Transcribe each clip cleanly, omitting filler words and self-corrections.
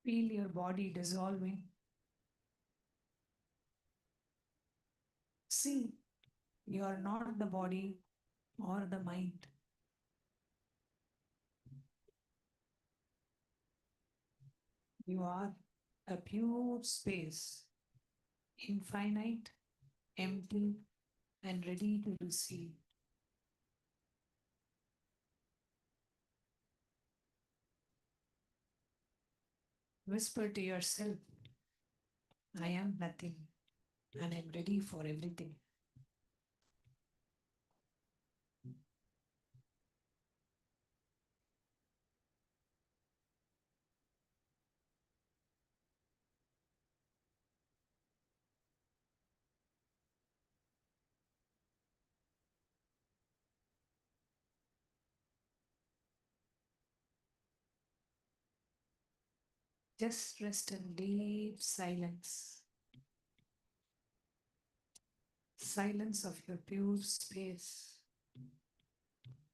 Feel your body dissolving. See, you are not the body or the mind. You are a pure space, infinite, empty, and ready to receive. Whisper to yourself, I am nothing and I'm ready for everything. Just rest in deep silence. Silence of your pure space.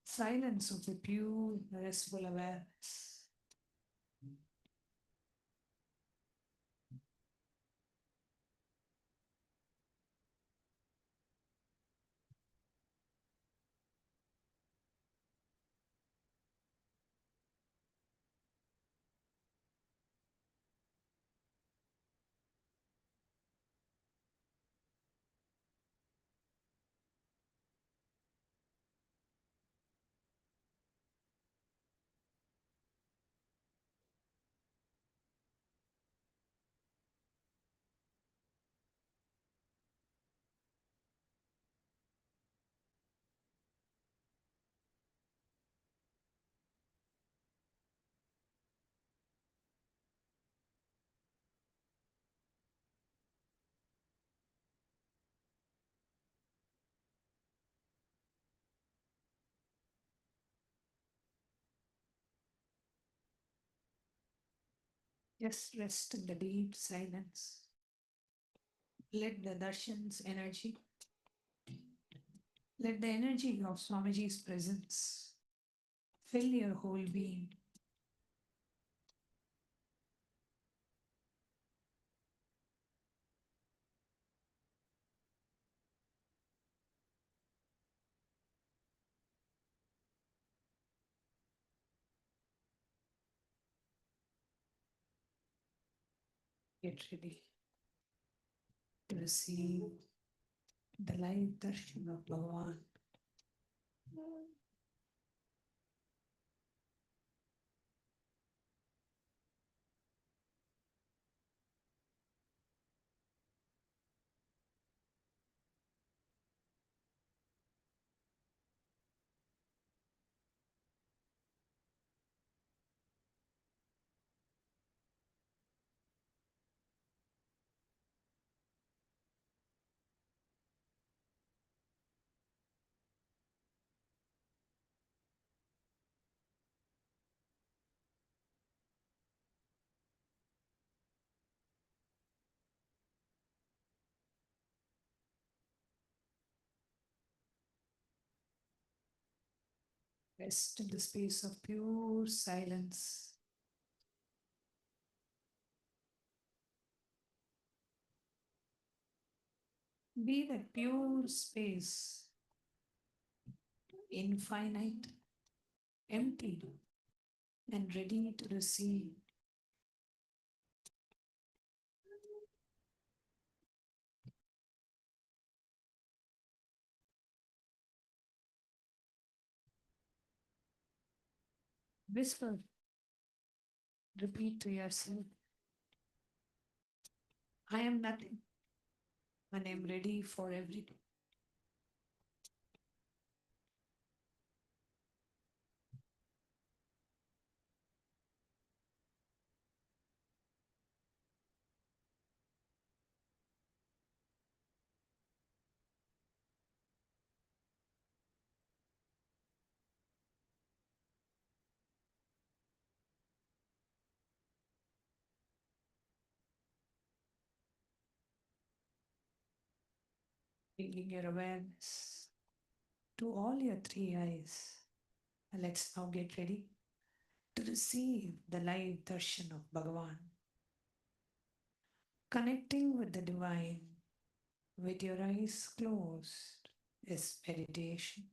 Silence of the pure, restful awareness. Just rest in the deep silence. Let the darshan's energy, let the energy of Swamiji's presence fill your whole being. Get ready to receive the light darshan of Bhagavan. Rest in the space of pure silence. Be that pure space, infinite, empty, and ready to receive. Whisper, repeat to yourself, I am nothing and I am ready for everything. bringing your awareness to all your three eyes. And let's now get ready to receive the live darshan of Bhagavan. Connecting with the divine with your eyes closed is meditation.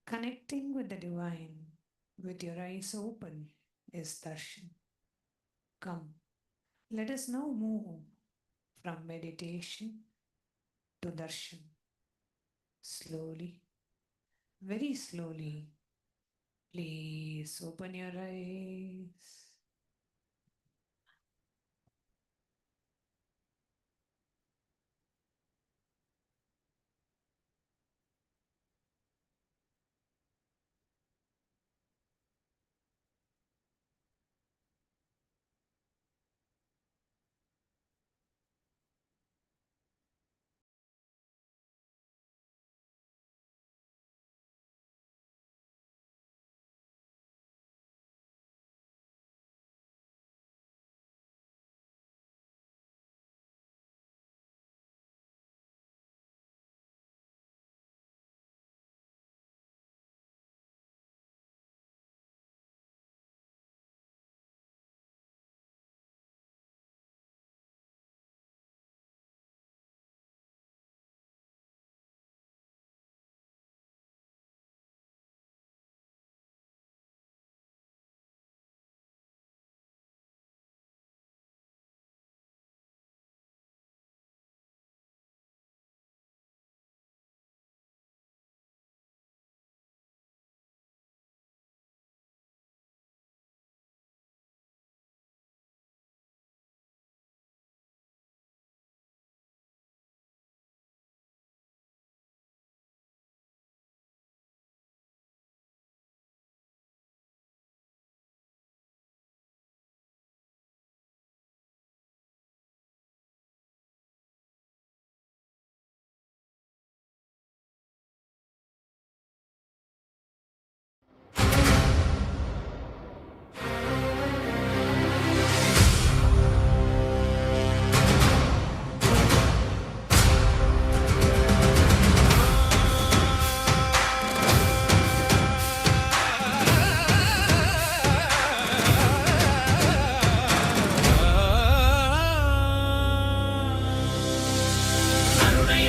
Connecting with the divine with your eyes open is darshan. Come, let us now move from meditation to darshan. Slowly, very slowly, please open your eyes.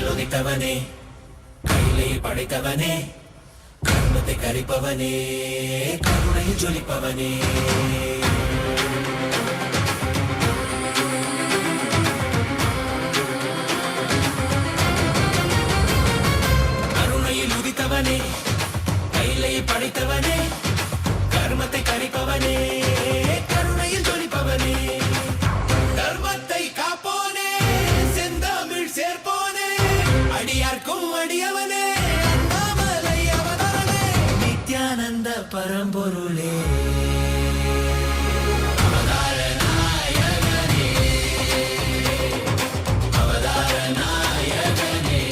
படைத்தவனே, கையிலே படைத்தவனே, கர்மத்தை கரிப்பவனே, கருணையில் ஜொலிப்பவனே. கருணையில் உதித்தவனே, கையிலே படைத்தவனே, கர்மத்தை கரிப்பவனே, கருணையில் ஜொலிப்பவனே. தர்மத்தை காப்போனே, செந்தமிழ் சேர்ப்போனே, அடியார்க்கும் அடியவனே, அண்ணாமலை அவதாரனே, நித்யானந்த பரம்பொருளே. அவதார நாயகனே, அவதார நாயகனே,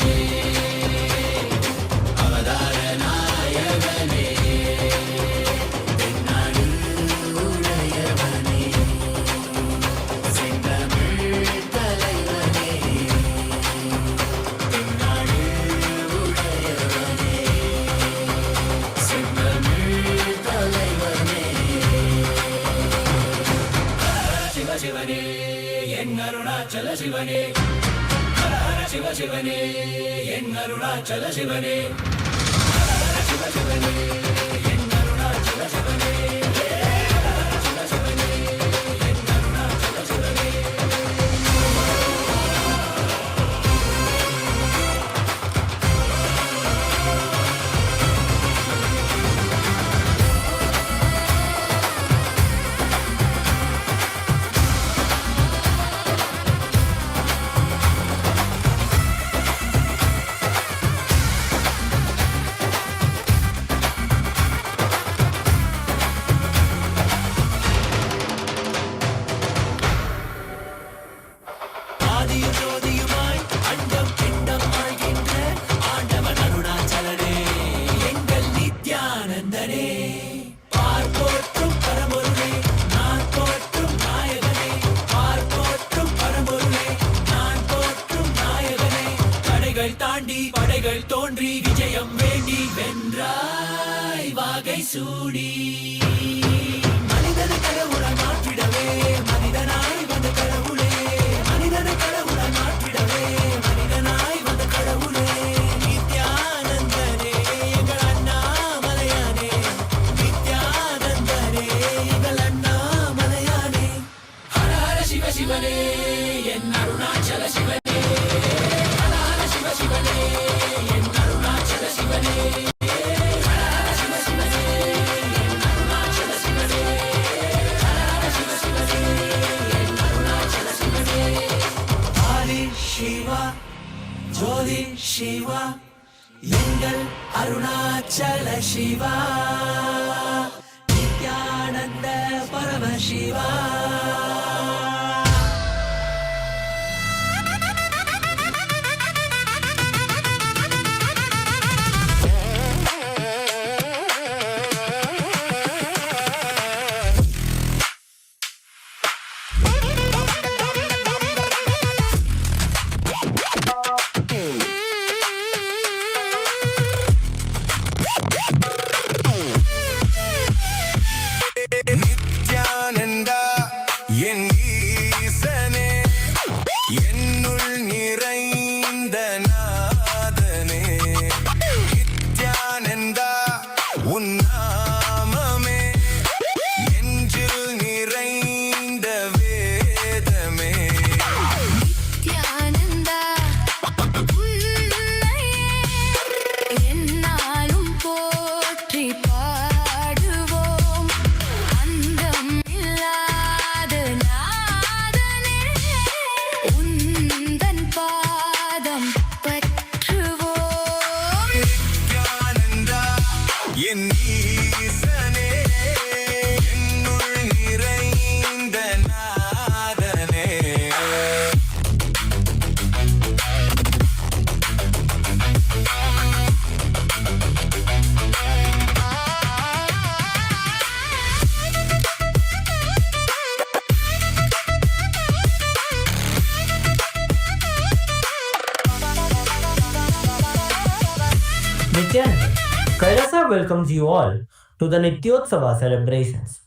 அவதார நாயகனே, தென்னாடு உடையவனே, செந்தமிழ் தலைவனே, தென்னாடு உடையவனே, செந்தமிழ் தலைவனே. சிவ சிவனே, என் அருணாச்சல சிவனே, ஹர ஹர சிவ சிவனே, என் அருணாச்சல சிவனே, ஹர ஹர சிவ சிவனே, என் அருணாச்சல சிவனே, ஹர ஹர சிவ சிவனே, என் அருணாச்சல சிவனே. தடைகள் தாண்டி படைகள் தோன்றி விஜயம் வேண்டி வென்றாய் வாகை சூடி மனிதனை கடவுளாய் மாற்றிடவே மனிதனாய் வந்த கடவுளே மனிதனை கடவுளாய் மாற்றிடவே மனிதனாய் வந்த கடவுளே நித்யானந்தனே எங்கள் அண்ணாமலையானே நித்யானந்தனே எங்கள் அண்ணாமலையானே ஹர ஹர சிவ சிவனே என் அருணாச்சல சிவனே ஹர ஹர சிவ சிவனே என் அருணாச்சல சிவனே ஹர ஹர சிவ சிவனே என் அருணாச்சல சிவனே ஹர ஹர சிவ சிவனே என் அருணாச்சல சிவனே ஆதி சிவா ஜோதி சிவா எங்கள் அருணாச்சல சிவா நித்யானந்த பரமசிவா நித்யானந்தா என் ஈசனே என்னுள் நிறைந்த நாதனே நித்யானந்தா உன் நாமமே நெஞ்சில் நிறைந்த வேதமே நித்யானந்தா உன்னையே எந்நாளும் போற்றி பாடுவோம் அந்தம் இல்லாத நாதனே உந்தன் பாதம் பற்றுவோம் நித்யானந்தா என் ஈசனே என்னுள் நிறைந்த நாதனே Nithyananda, Kailasa welcomes you all to the Nityotsava celebrations.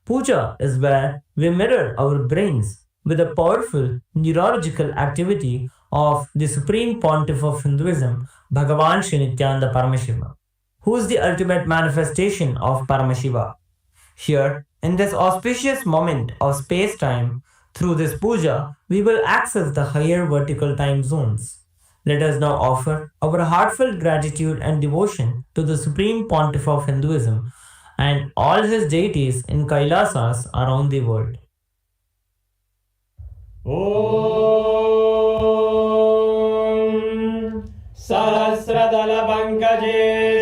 Puja is where we mirror our brains with the powerful neurological activity of the Supreme Pontiff of Hinduism, Bhagavan Sri Nithyananda Paramashivam, who is the ultimate manifestation of Paramashiva. Here, in this auspicious moment of space-time, through this puja, we will access the higher vertical time zones. Let us now offer our heartfelt gratitude and devotion to the Supreme Pontiff of Hinduism and all his deities in Kailasas around the world. सहस्रदलपङ्कजे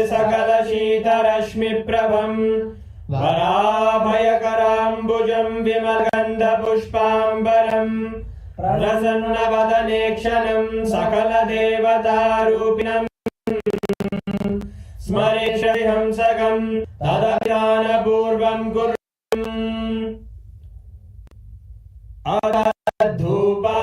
सकलशीतरश्मिप्रभं वराभयकराम्बुजं विमलगन्धपुष्पाम्बरम् प्रसन्नवदने क्षणं सकलदेवतारूपिणम् स्मरेष्यति हंसकं तदभिधानपूर्वं कुर्वम् अधूपा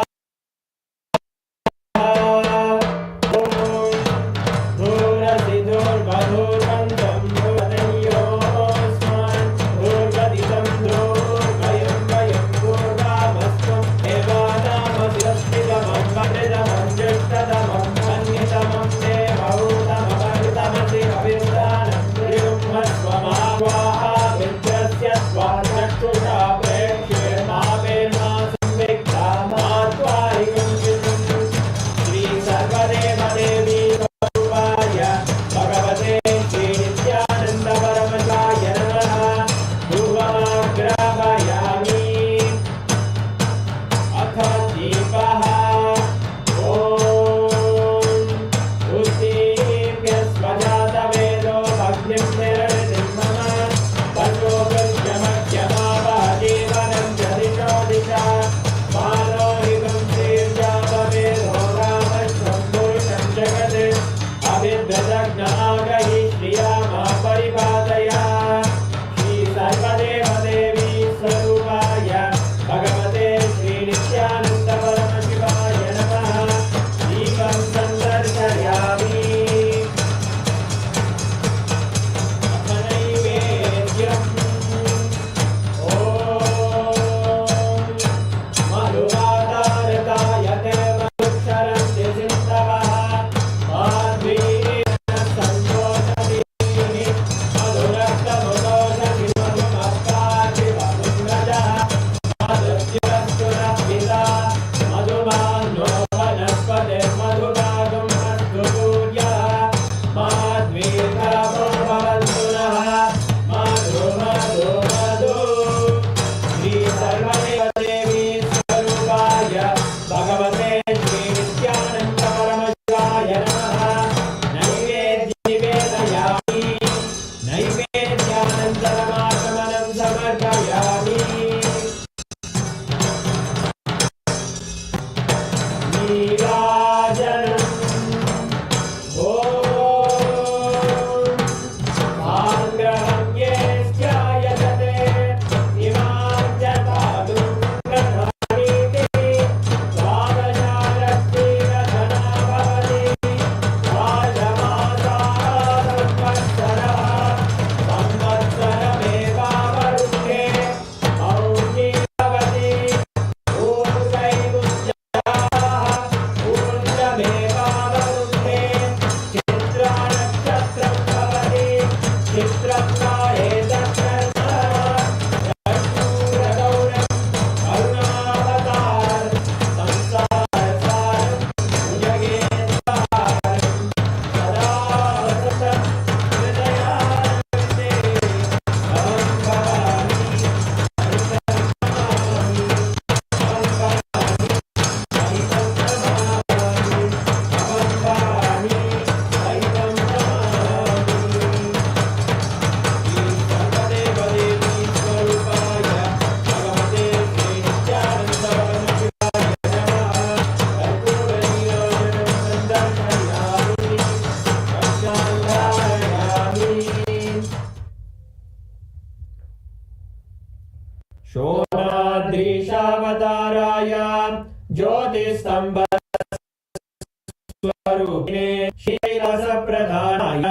स्वरूपिणे शैलसप्रधानाय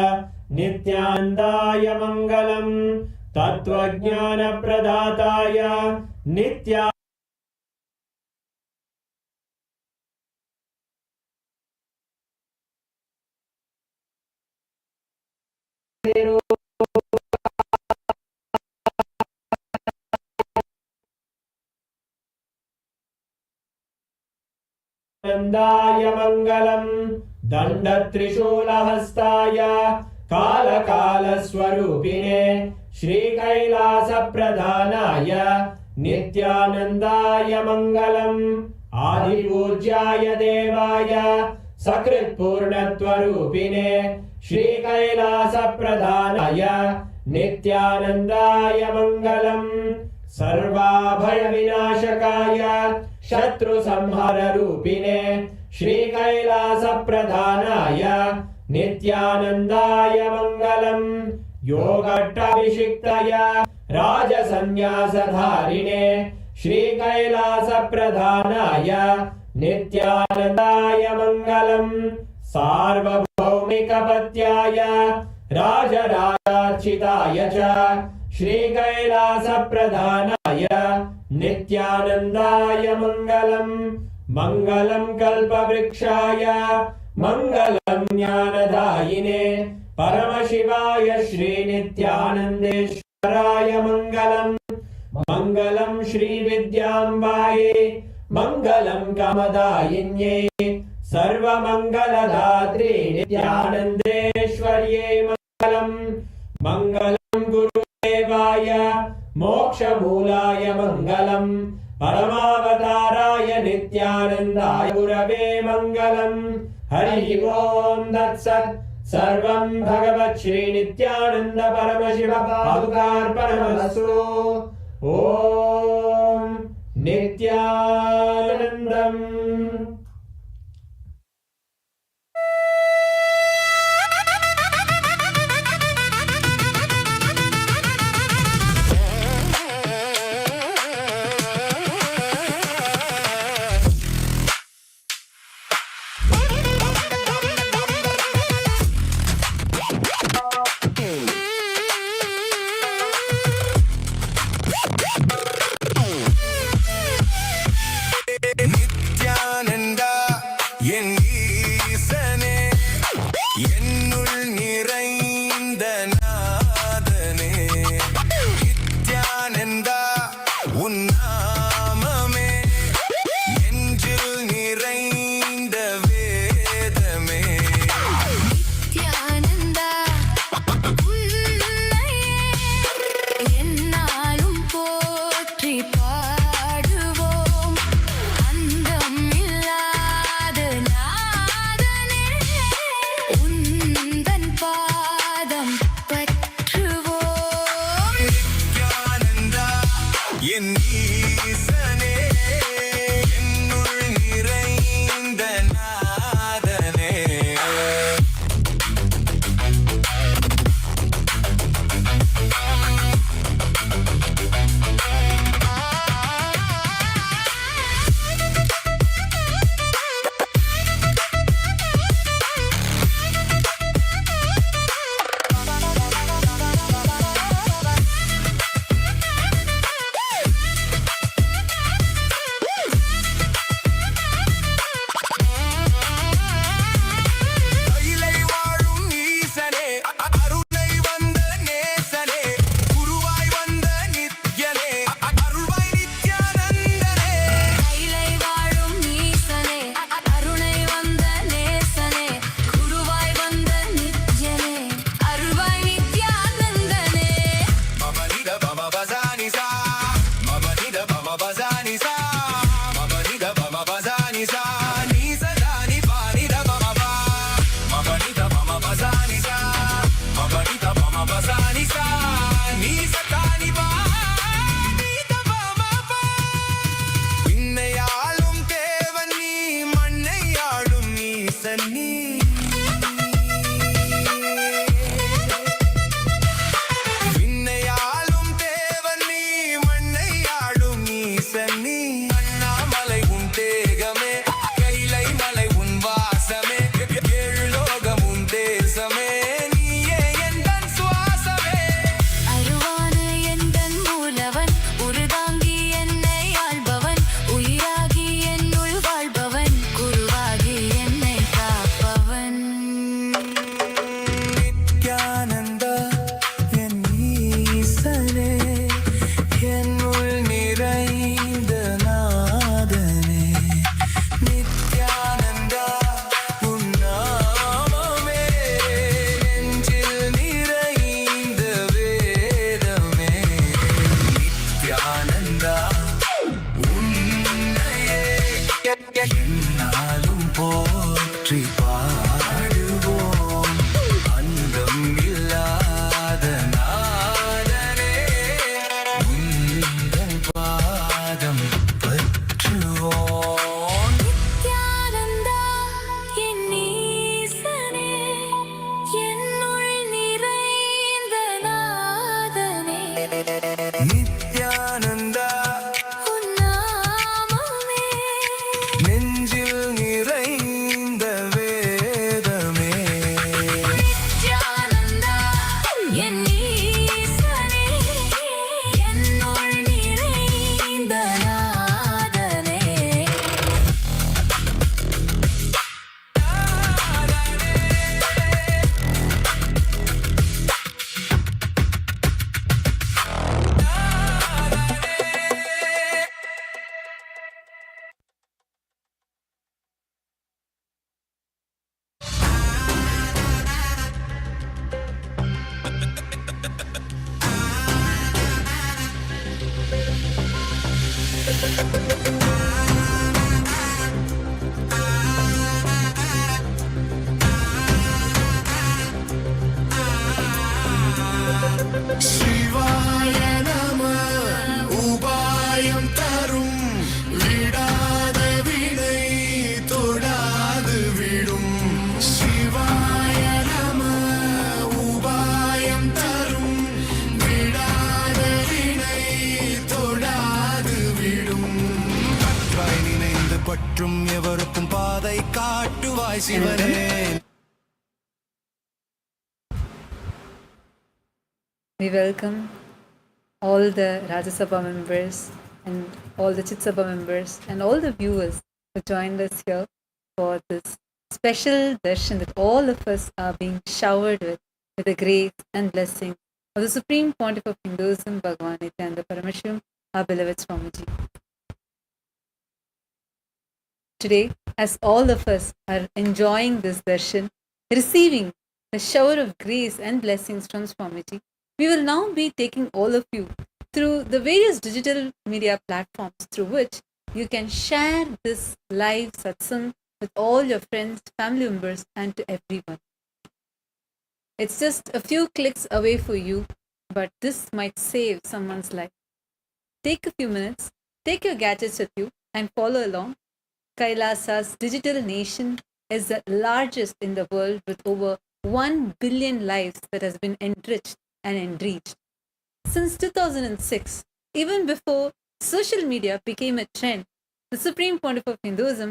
नित्यानन्दाय मङ्गलम् तत्त्वज्ञानप्रदाताय नित्या नन्दाय मङ्गलम् दण्डत्रिशूलहस्ताय कालकालस्वरूपिणे श्रीकैलासप्रधानाय नित्यानन्दाय मङ्गलम् आदिपूज्याय देवाय सकृत्पूर्णत्वरूपिणे श्रीकैलासप्रधानाय नित्यानन्दाय मङ्गलम् सर्वाभयविनाशकाय शत्रुसंहाररूपिणे श्रीकैलासप्रधानाय नित्यानन्दाय मङ्गलम् योगट्टाभिषिक्ताय राजसन्न्यासधारिणे श्रीकैलासप्रधानाय नित्यानन्दाय मङ्गलम् सार्वभौमिकपत्याय राजराजार्चिताय च श्रीकैलासप्रधानाय नित्यानन्दाय मङ्गलम् मङ्गलम् कल्पवृक्षाय मङ्गलम् ज्ञानदायिने परमशिवाय श्रीनित्यानन्देश्वराय मङ्गलम् मङ्गलम् श्रीविद्याम्बायै मङ्गलम् कामदायिन्यै सर्वमङ्गलदात्रे नित्यानन्देश्वर्यै मङ्गलम् मङ्गलम् गुरुदेवाय मोक्षमूलाय मङ्गलम् परमावताराय नित्यानन्दाय गुरवे मङ्गलम् हरि ओम् तत्सत् सर्वम् भगवत् श्रीनित्यानन्द परमशिव पादुकार्पणमस्तु ॐ नित्यानन्दम् Nithyananda சிவாய நம உபாயம் தரும் விடாத வினை தொடாது விடும் சிவாய நம உபாயம் தரும் விடாத வினை தொடாது விடும் கற்றாய் நினைந்த பற்றும் எவருக்கும் பாதை காட்டுவாய் சிவனே. We welcome all the Rajya Sabha members and all the Chit Sabha members and all the viewers who joined us here for this special darshan that all of us are being showered with the grace and blessing of the Supreme Pontiff of Hinduism, Bhagavan Nithyananda Paramashivam, our beloved Swamiji. Today, as all of us are enjoying this darshan, receiving the shower of grace and blessings from Swamiji, we will now be taking all of you through the various digital media platforms through which you can share this live satsang with all your friends, family members, and to everyone. It's just a few clicks away for you, but this might save someone's life. Take a few minutes, take your gadgets with you, and follow along. Kailasa's digital nation is the largest in the world with over 1 billion lives that has been enriched and enriched. Since 2006, even before social media became a trend, the Supreme Pontiff of Hinduism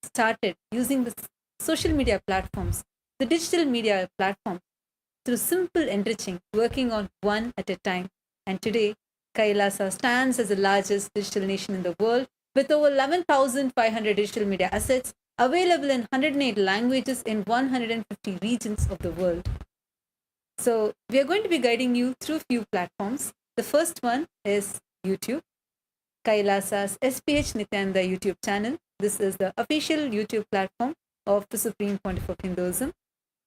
started using the social media platforms, the digital media platforms, through simple enriching, working on one at a time. And today, Kailasa stands as the largest digital nation in the world with over 11,500 digital media assets available in 108 languages in 150 regions of the world. So we are going to be guiding you through few platforms. The first one is YouTube, Kailasa's SPH Nithyananda YouTube channel. This is the official YouTube platform of the Supreme Pontiff of Hinduism.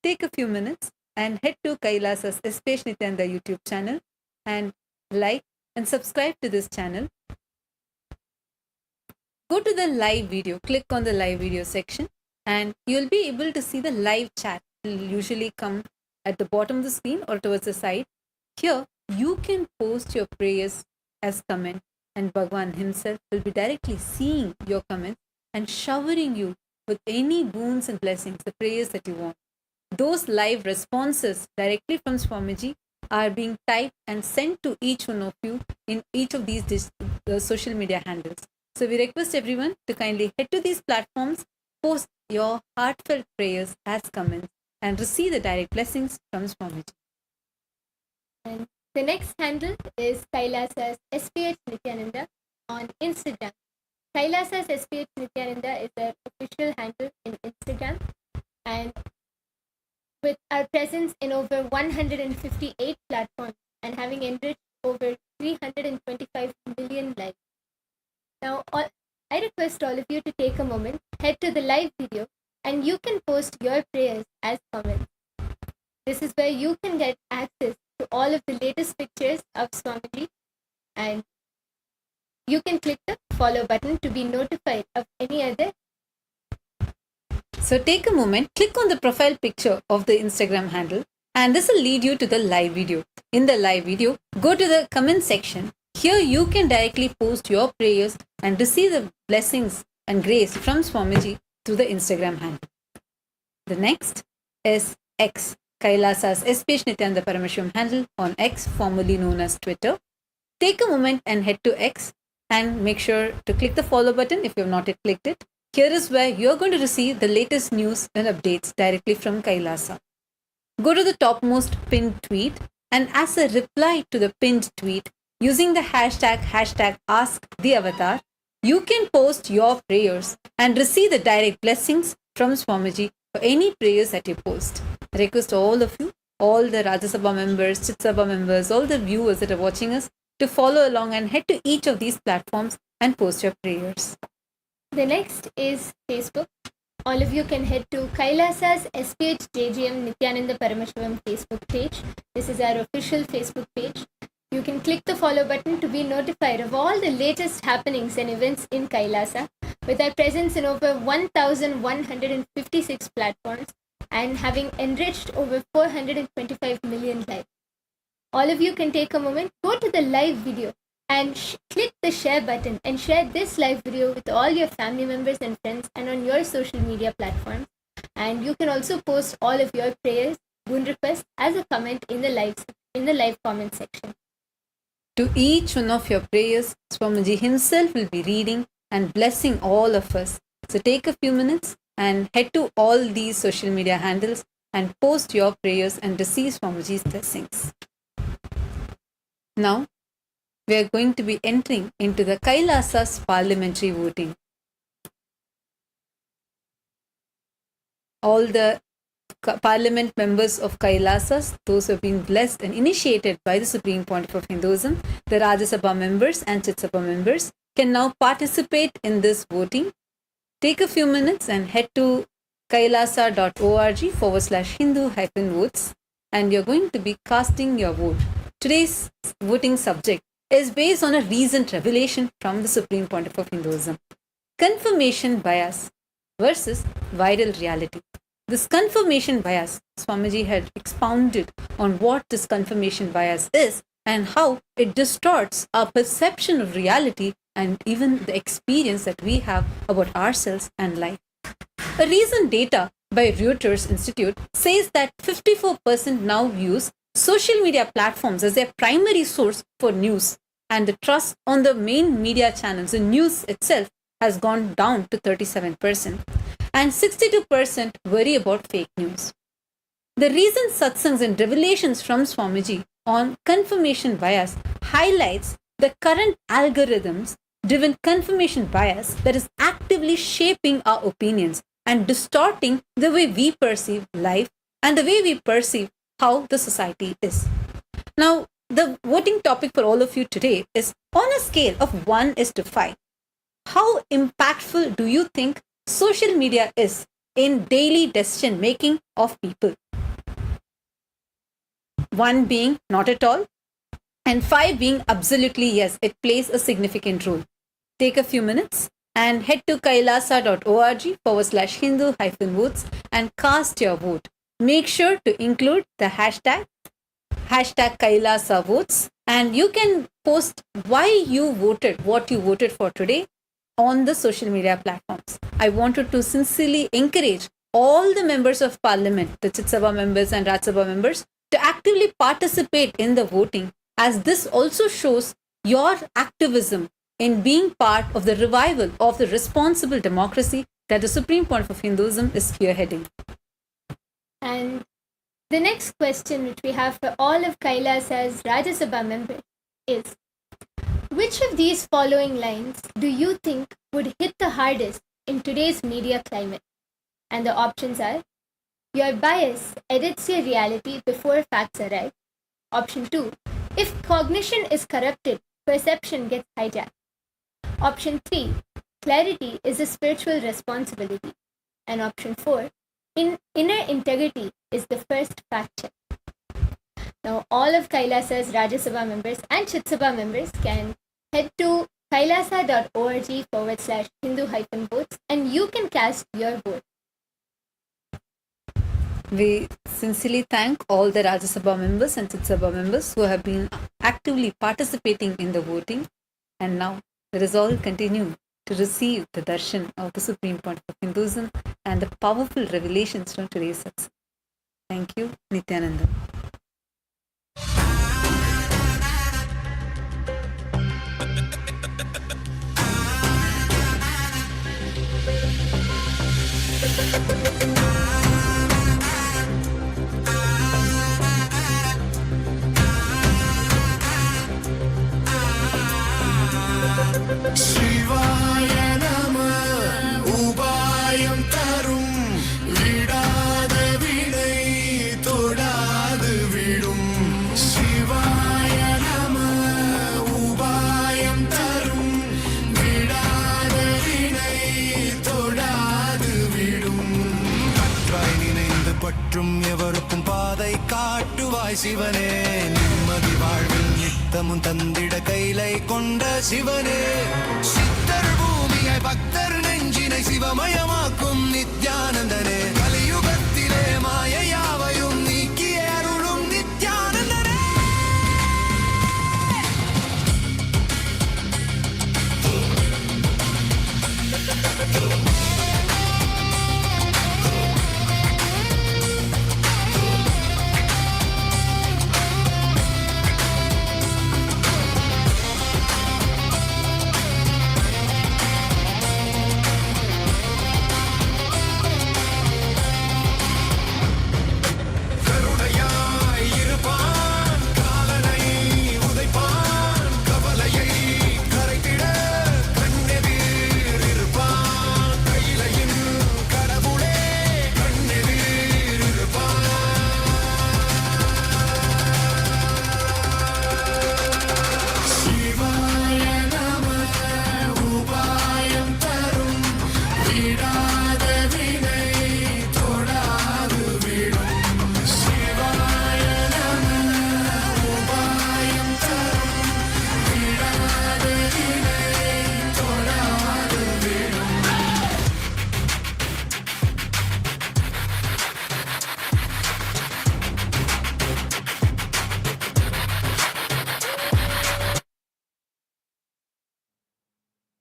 Take a few minutes and head to Kailasa's SPH Nithyananda YouTube channel and like and subscribe to this channel. Go to the live video, click on the live video section, and you'll be able to see the live chat. It will usually come at the bottom of the screen or towards the side. Here, you can post your prayers as comment, and Bhagavan himself will be directly seeing your comments and showering you with any boons and blessings, the prayers that you want. Those live responses directly from Swamiji are being typed and sent to each one of you in each of these social media handles. So we request everyone to kindly head to these platforms, post your heartfelt prayers as comments, and receive the direct blessings from Swamiji. And the next handle is Kailasa's SPH Nithyananda on Instagram. Kailasa's SPH Nithyananda is their official handle in Instagram, and with our presence in over 158 platforms and having enriched over 325 million lives. Now, I request all of you to take a moment, head to the live video, and you can post your prayers as comments. This is where you can get access to all of the latest pictures of Swamiji, and you can click the follow button to be notified of any other. So take a moment, click on the profile picture of the Instagram handle, and this will lead you to the live video. In the live video, go to the comment section. Here you can directly post your prayers and receive the blessings and grace from Swamiji through the Instagram handle. The next is X, Kailasa's SPH Nithyananda Paramashivam handle on X, formerly known as Twitter. Take a moment and head to X and make sure to click the follow button if you have not yet clicked it. Here is where you are going to receive the latest news and updates directly from Kailasa. Go to the topmost pinned tweet, and as a reply to the pinned tweet, using the hashtag #AskTheAvatar, you can post your prayers and receive the direct blessings from Swamiji for any prayers that you post. I request all of you, all the Rajya Sabha members, Chit Sabha members, all the viewers that are watching us to follow along and head to each of these platforms and post your prayers. The next is Facebook. All of you can head to Kailasa's SPH JGM Nithyananda Paramashivam Facebook page. This is our official Facebook page. You can click the follow button to be notified of all the latest happenings and events in Kailasa, with our presence in over 1,156 platforms and having enriched over 425 million lives. all of you can take a moment, go to the live video and click the share button and share this live video with all your family members and friends and on your social media platforms. And you can also post all of your prayers, boon requests as a comment in the live comment section. To each one of your prayers, Swamiji himself will be reading and blessing all of us. So take a few minutes and head to all these social media handles and post your prayers and receive Swamiji's blessings. Now, we are going to be entering into the Kailasa's parliamentary voting. All the parliament members of Kailasas, those who have been blessed and initiated by the Supreme Pontiff of Hinduism, the Rajya Sabha members and Chit Sabha members, can now participate in this voting. Take a few minutes and head to kailasa.org/Hindu-votes and you're going to be casting your vote. Today's voting subject is based on a recent revelation from the Supreme Pontiff of Hinduism. Confirmation bias versus viral reality. This confirmation bias, Swamiji had expounded on what this confirmation bias is and how it distorts our perception of reality and even the experience that we have about ourselves and life. A recent data by Reuters Institute says that 54% now use social media platforms as their primary source for news, and the trust on the main media channels, the news itself, has gone down to 37%, and 62% worry about fake news. The recent satsangs and revelations from Swamiji on confirmation bias highlights the current algorithms-driven confirmation bias that is actively shaping our opinions and distorting the way we perceive life and the way we perceive how the society is. Now, the voting topic for all of you today is on a scale of 1 is to 5. How impactful do you think social media is in daily decision making of people? 1 being not at all, and 5 being absolutely yes, it plays a significant role. Take a few minutes and head to kailasa.org/Hindu-votes and cast your vote. Make sure to include the hashtag Kailasa votes, and you can post why you voted, what you voted for today on the social media platforms. I wanted to sincerely encourage all the members of parliament, the Chit Sabha members and Rajya Sabha members, to actively participate in the voting, as this also shows your activism in being part of the revival of the responsible democracy that the Supreme Pontiff of Hinduism is spearheading. And the next question which we have for all of Kailasa's Rajya Sabha members is, which of these following lines do you think would hit the hardest in today's media climate? And the options are, your bias edits your reality before facts arrive. Option 2, if cognition is corrupted, perception gets hijacked. Option 3, clarity is a spiritual responsibility. And option 4, inner integrity is the first fact check. Now, all of Kailasa's Rajya Sabha members and Chit Sabha members can head to kailasa.org/Hindu-votes and you can cast your vote. We sincerely thank all the Rajya Sabha members and Chit Sabha members who have been actively participating in the voting, and now let us all continue to receive the darshan of the Supreme Pontiff of Hinduism and the powerful revelations from today's satsang. Thank you, Nithyananda. शिवाय नमः उपायं तरुं विडाद विडै तोडाद विडुं शिवाय नमः उपायं तरुं विडाद विडै तोडाद विडुं கற்றாய் நினைந்து பற்றும் எவருக்கும் பாதை காட்டுவாய் சிவனே நிம்மதி வாழ்வில் நித்தமும் தந்திட கைலை கொண்ட சிவனே சித்தர் பூமியை பக்தர் நெஞ்சினை சிவமயமாக்கும் நித்யானந்தனே கலியுகத்திலே மாயை யாவையும் நீக்கிய அருளும் நித்யானந்தனே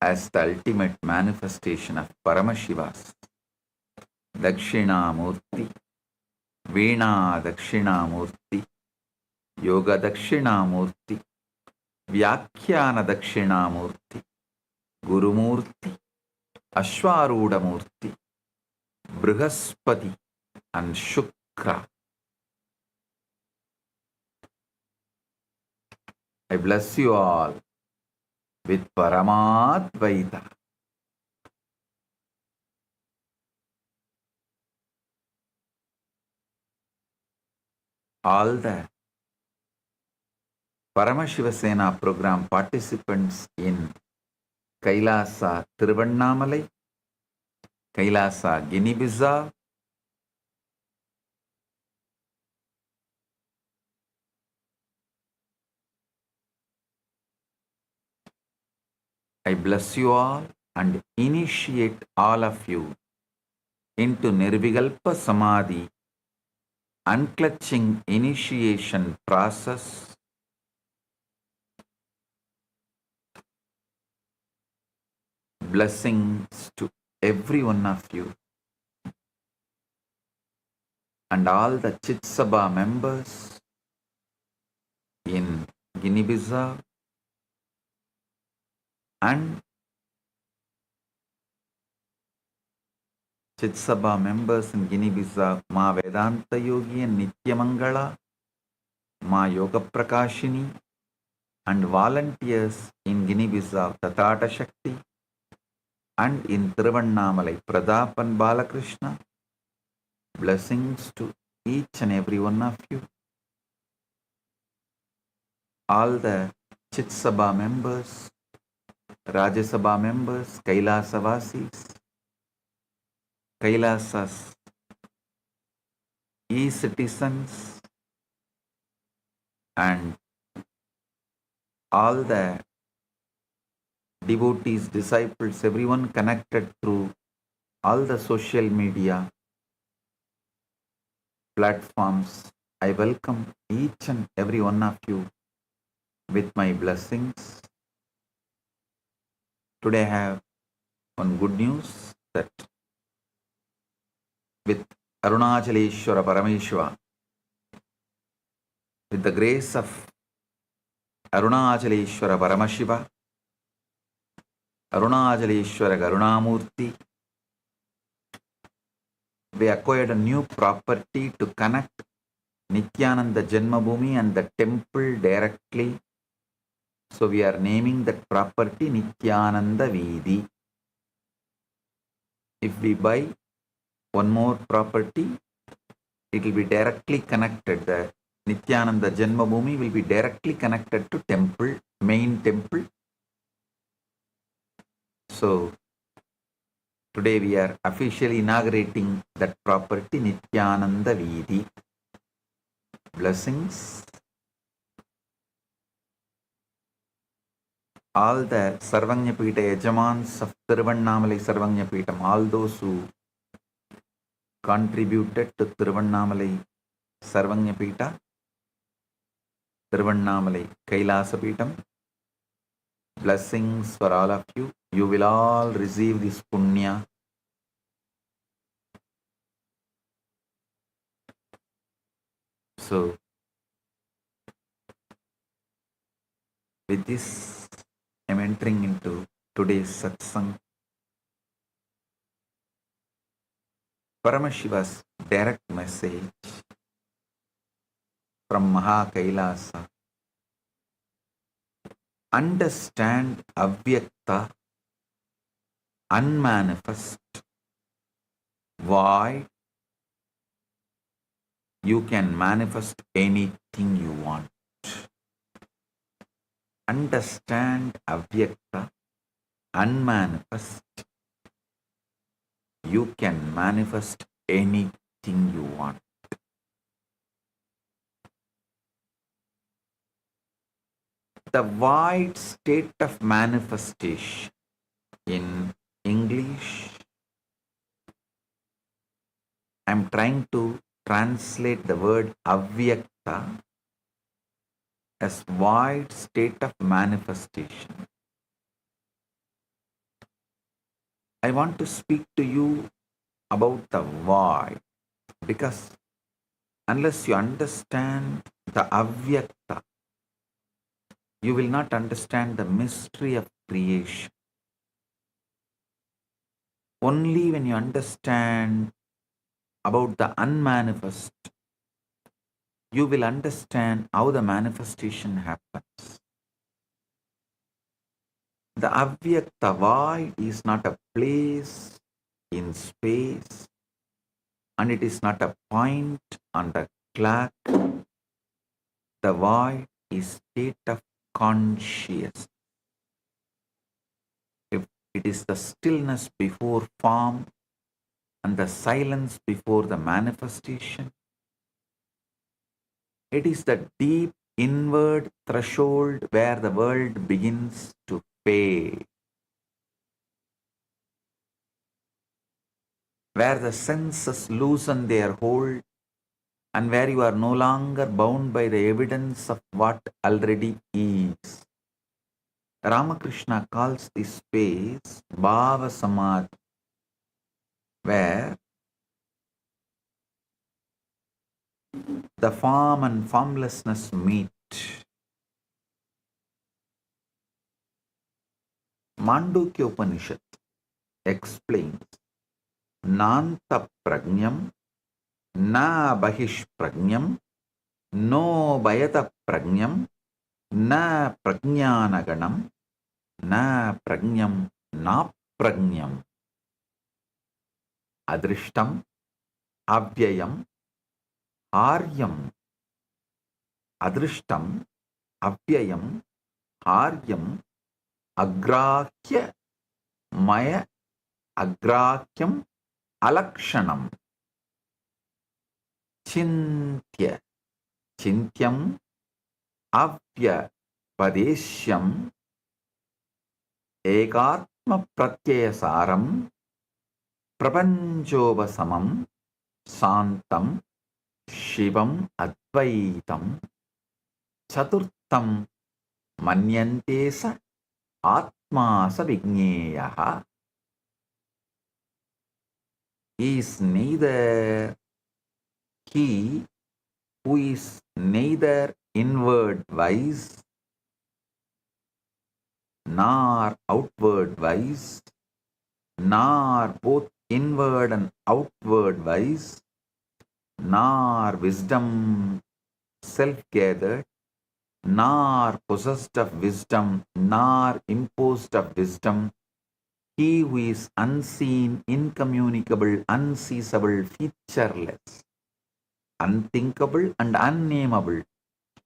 as the ultimate manifestation of Paramashiva's Dakshinamurti, Veena Dakshinamurti, Yoga Dakshinamurti, Vyakhyana Dakshinamurti, Gurumurti, Ashwarudamurti, Brihaspati, and Shukra. I bless you all with Paramadvaita. All the Paramashiva Sena program participants in Kailasa Tiruvannamalai, Kailasa Guinea-Bissau, I bless you all and initiate all of you into Nirvikalpa Samadhi, unclutching initiation process. Blessings to every one of you and all the Chit Sabha members in Guinea-Bissau and Chit Sabha members in Guinea-Bissau, Ma Vedanta Yogi and Nityamangala, Ma Yoga Prakashini, and volunteers in Guinea-Bissau, Tatata Shakti, and in Tiruvannamalai, Pradap and Balakrishna. Blessings to each and every one of you. All the Chit Sabha members, Rajya Sabha members, Kailasa Vasis, Kailasas, e-citizens, and all the devotees, disciples, everyone connected through all the social media platforms. I welcome each and every one of you with my blessings. Today I have one good news that with Arunachaleshwara Parameshwara, with the grace of Arunachaleshwara Paramashiva, Arunachaleshwara Karunamurti, we acquired a new property to connect Nithyananda Janmabhoomi and the temple directly. So we are naming that property Nithyananda Veedi. If we buy one more property, it will be directly connected. The Nithyananda Janmabhoomi will be directly connected to temple, main temple. So today we are officially inaugurating that property, Nithyananda Veedi. Blessings. All the Sarvanyapita Yajamans of Tiruvannamalai Sarvanyapitam, all those who contributed to Tiruvannamalai Sarvanyapita, Tiruvannamalai Kailasa Pitam, blessings for all of you. You will all receive this punya. So, with this, I am entering into today's satsang. Paramashiva's direct message from Maha Kailasa. Understand Avyakta, unmanifest, void. You can manifest anything you want. Understand Avyakta, unmanifest. You can manifest anything you want. The void state of manifestation in English, I am trying to translate the word Avyakta as void state of manifestation. I want to speak to you about the void, because unless you understand the avyakta, you will not understand the mystery of creation. Only when you understand about the unmanifest, you will understand how the manifestation happens. The avyakta void is not a place in space, and it is not a point on the clock. The void is state of consciousness. If it is the stillness before form and the silence before the manifestation, it is the deep inward threshold where the world begins to fade, where the senses loosen their hold, and where you are no longer bound by the evidence of what already is. Ramakrishna calls this space Bhava Samadhi, where the form and formlessness meet. Mandukya Upanishad explains Nanta Prajnam, Na Bahish Prajnam, No Bayata Prajnam, Na Prajnanaganam, Na Prajnam, Na Prajnam. Adrishtam, Avyayam, Aryam. Adrishtam, Avyayam, Aryam, Agrahya, Maya, Agrahyam, Alakshanam. Chintya, Chintyam, Avya, Padeshyam, Ekatma Pratyasaram, Prapanchobasamam, Santam, Shivam Advaitam, Chaturtam, Manyantesa, Atma Savigneyaha. Is neither he who is neither inward wise nor outward wise, nor both inward and outward wise, nor wisdom self-gathered, nor possessed of wisdom, nor imposed of wisdom, he who is unseen, incommunicable, unseizable, featureless, unthinkable and unnameable,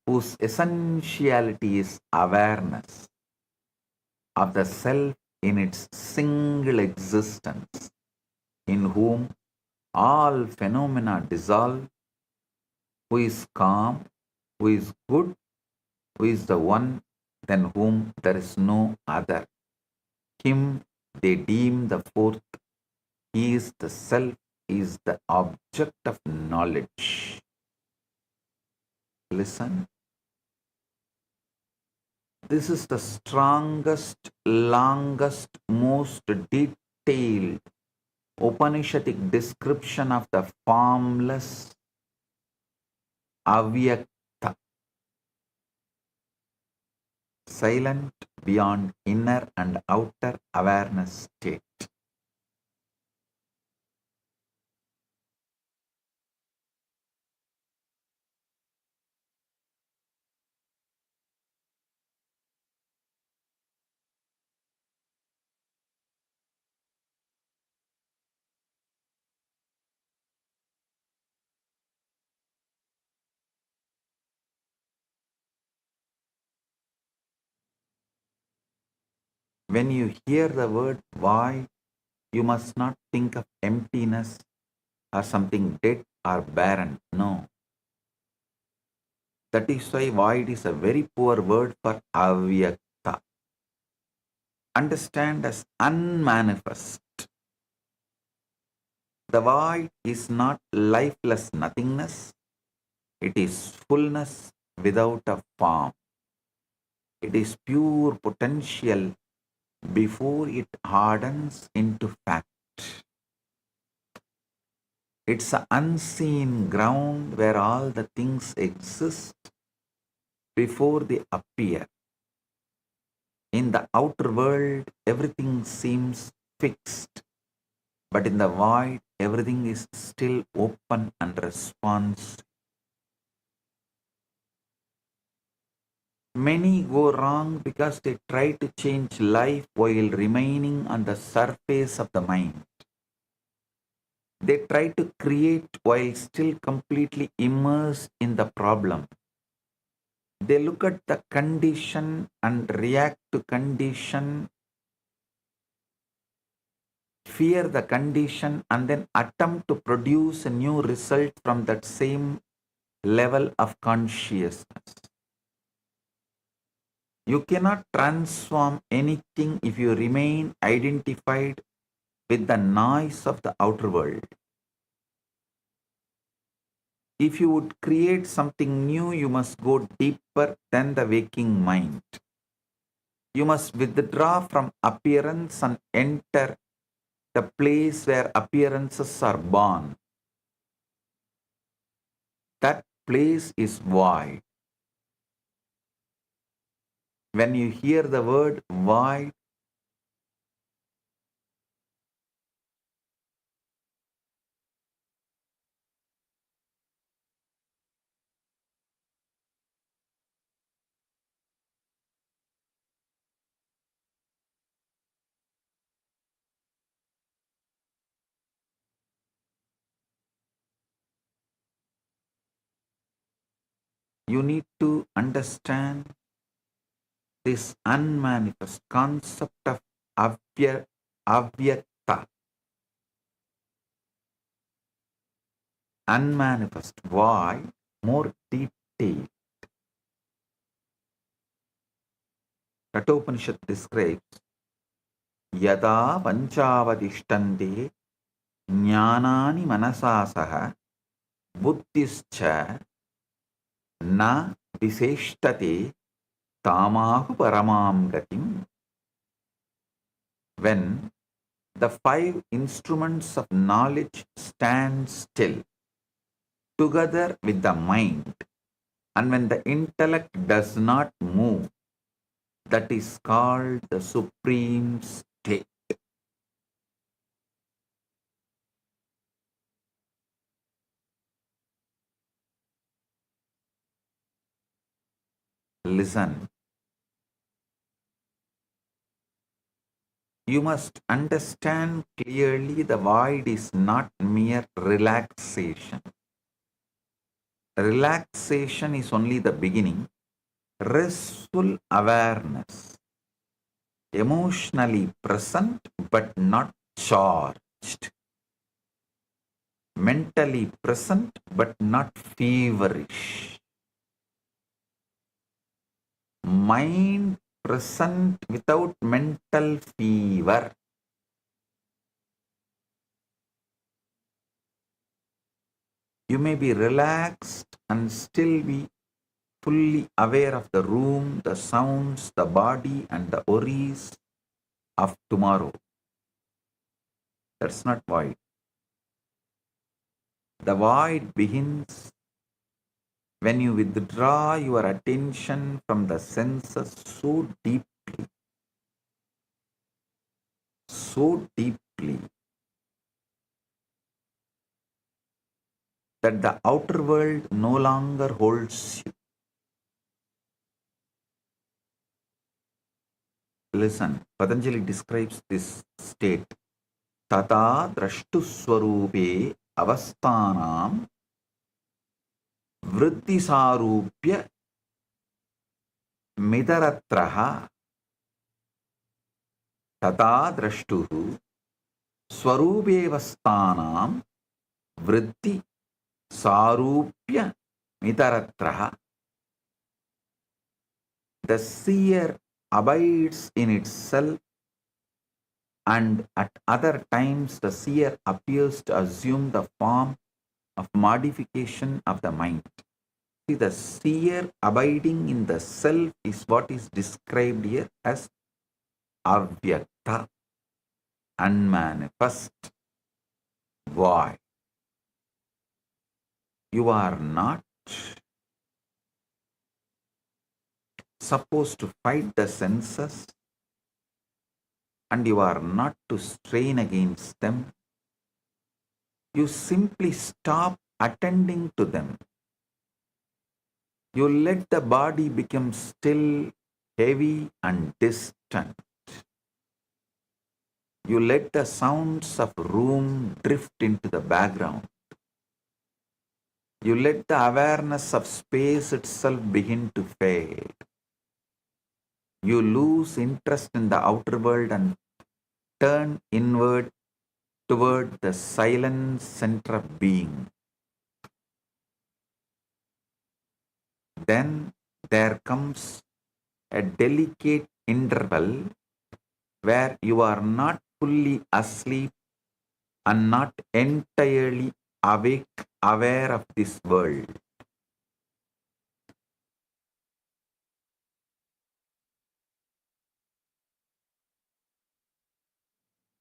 whose essentiality is awareness of the self in its single existence, in whom all phenomena dissolve, who is calm, who is good, who is the one than whom there is no other. Him they deem the fourth. He is the self, he is the object of knowledge. Listen. This is the strongest, longest, most detailed Upanishadic description of the formless, avyakta, silent beyond inner and outer awareness state. When you hear the word void, you must not think of emptiness or something dead or barren. No. That is why void is a very poor word for avyakta. Understand as unmanifest. The void is not lifeless nothingness. It is fullness without a form. It is pure potential before it hardens into It's an unseen ground where all the things exist before they appear. In the outer world, everything seems fixed, but in the void, everything is still open and responsive. Many go wrong because they try to change life while remaining on the surface of the mind. They try to create while still completely immersed in the problem. They look at the condition and react to condition, fear the condition, and then attempt to produce a new result from that same level of consciousness. You cannot transform anything if you remain identified with the noise of the outer world. If you would create something new, you must go deeper than the waking mind. You must withdraw from appearance and enter the place where appearances are born. That place is void. When you hear the word void, you need to understand this unmanifest concept of avyakta, unmanifest. Why? More detail. Kathopanishad describes yada panchavadishtante jnanani manasasaha buddhischa na viseshtate tamahu paramam gatim. When the five instruments of knowledge stand still together with the mind, and when the intellect does not move, that is called the supreme state. Listen. You must understand clearly the void is not mere relaxation. Relaxation is only the beginning. Restful awareness, emotionally present but not charged, mentally present but not feverish, mind present without mental fever. You may be relaxed and still be fully aware of the room, the sounds, the body, and the worries of tomorrow. That's not void. The void begins when you withdraw your attention from the senses so deeply, that the outer world no longer holds you. Listen, Patanjali describes this state. Tata drashtu swarupe avasthanam vritti sarupya midaratraha. Tata drashtuhu swarupe avasthanam vritti sarupya midaratraha. The seer abides in itself, and at other times the seer appears to assume the form of modification of the mind. See, the seer abiding in the self is what is described here as avyakta, unmanifest, void. You are not supposed to fight the senses, and you are not to strain against them. You simply stop attending to them. You let the body become still, heavy and distant. You let the sounds of room drift into the background. You let the awareness of space itself begin to fade. You lose interest in the outer world and turn inward toward the silent center of being. Then there comes a delicate interval where you are not fully asleep and not entirely awake, aware of this world.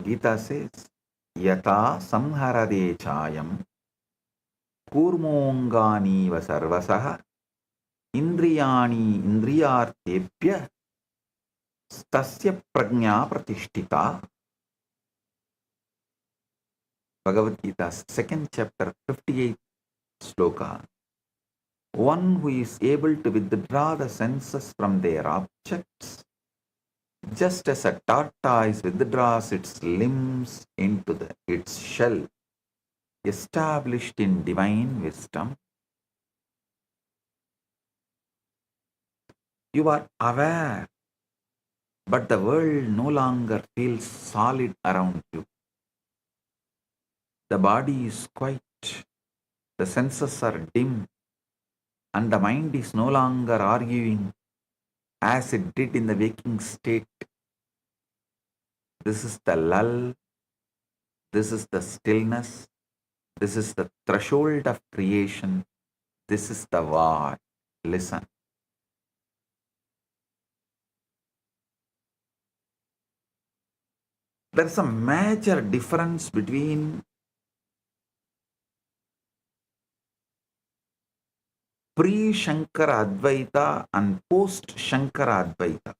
Gita says, Yata samharade chayam kurmongani vasarvasaha indriyani indriyartebhya stasya prajna pratishtita. Bhagavad Gita, 2nd chapter, 58th sloka. One who is able to withdraw the senses from their objects, just as a tortoise withdraws its limbs into its shell, established in divine wisdom. You are aware, but the world no longer feels solid around you. The body is quiet, the senses are dim, and the mind is no longer arguing as it did in the waking state. This is the lull, this is the stillness, this is the threshold of creation, this is the void. Listen. There is a major difference between pre-Shankara Advaita and post-Shankara Advaita.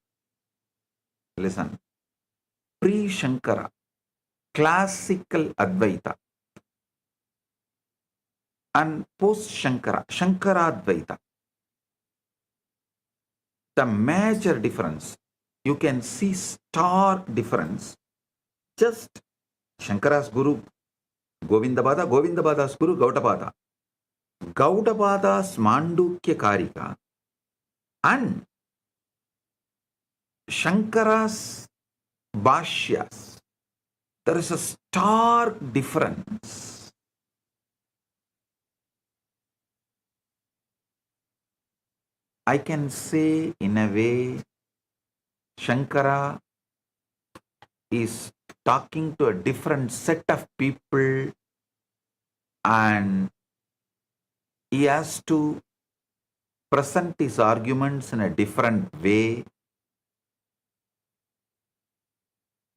Listen. Pre-Shankara, classical Advaita, and post-Shankara, Shankara Advaita. The major difference, you can see stark difference. Just Shankara's Guru, Govindabada, Govindabada's Guru, Gaudapada. Gaudapada's Mandukya Karika and Shankara's Bhashyas. There is a stark difference. I can say in a way, Shankara is talking to a different set of people and he has to present his arguments in a different way.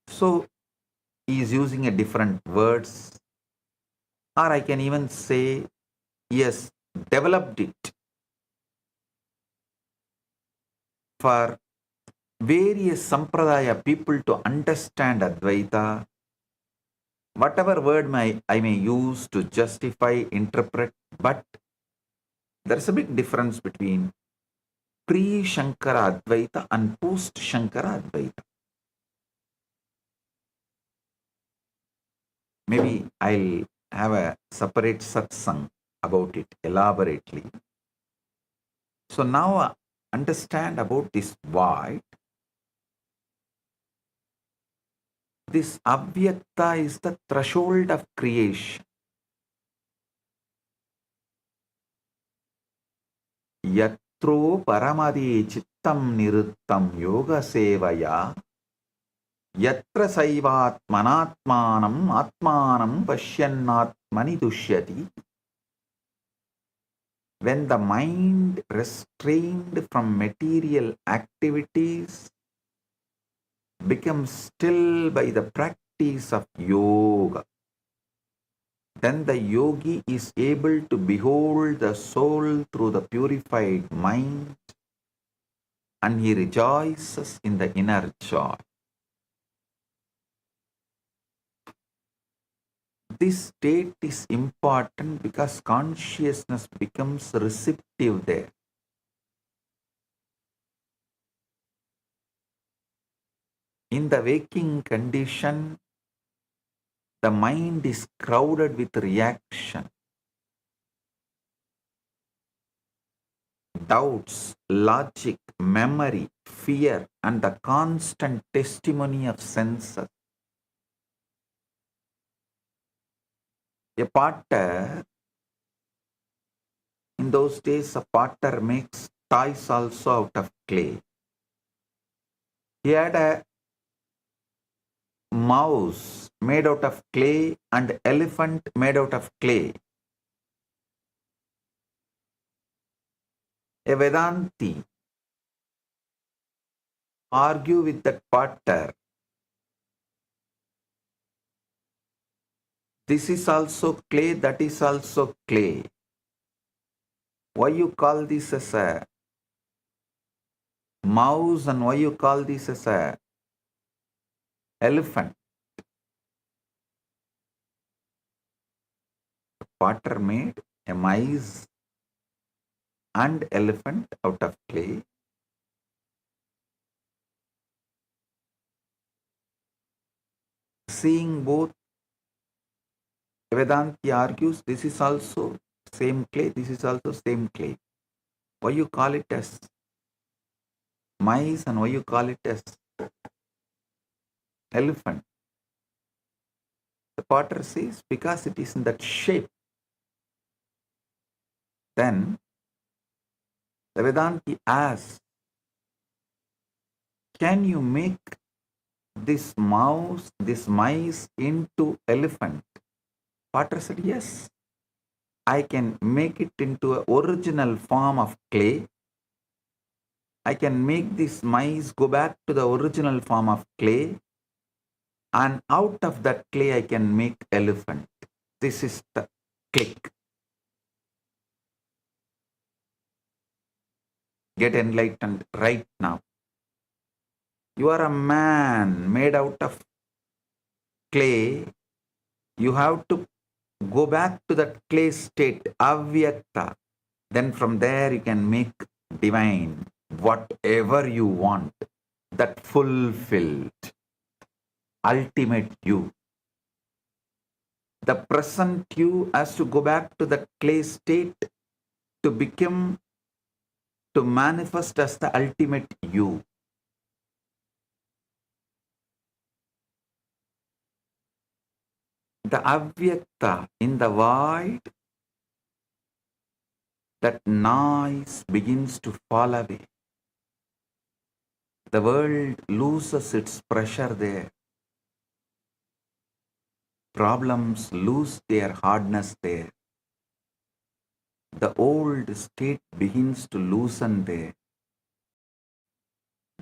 So he is using a different words, or I can even say he has developed it for various sampradaya people to understand Advaita. Whatever word I may use to justify, interpret, but there is a big difference between pre-Shankara Advaita and post-Shankara Advaita. Maybe I'll have a separate satsang about it elaborately. So now understand about this void. This Avyakta is the threshold of creation. Yatro paramadi chittam niruttam yoga sevaya yatra saivatmanatmanam atmanam pashyannatmani dushyati. When the mind restrained from material activities becomes still by the practice of yoga, then the yogi is able to behold the soul through the purified mind, and he rejoices in the inner joy. This state is important because consciousness becomes receptive there. In the waking condition, the mind is crowded with reaction, doubts, logic, memory, fear, and the constant testimony of senses. A potter, in those days, a potter makes toys also out of clay. He had a mouse made out of clay and elephant made out of clay. A Vedanti argue with that potter. This is also clay, that is also clay. Why you call this as a mouse and why you call this as a elephant? The potter made a mice and elephant out of clay. Seeing both, Vedanti argues this is also same clay, this is also same clay. Why you call it as mice and why you call it as elephant? The potter says because it is in that shape. Then the Vedanti asks, can you make this mouse, this mice into elephant? Potter said, yes. I can make it into an original form of clay. I can make this mice go back to the original form of clay, and out of that clay I can make elephant. This is the click. Get enlightened right now. You are a man made out of clay. You have to go back to that clay state, avyakta. Then from there you can make divine, whatever you want, that fulfilled, ultimate you. The present you has to go back to that clay state to become, to manifest as the ultimate you. The avyakta, in the void, that noise begins to fall away. The world loses its pressure there. Problems lose their hardness there. The old state begins to loosen there.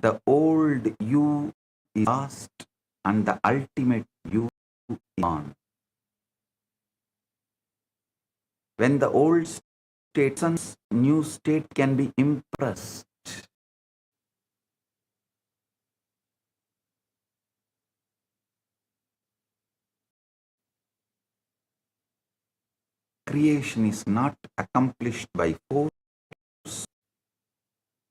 The old you is lost and the ultimate you is gone. When the old state and new state can be impressed, creation is not accomplished by force.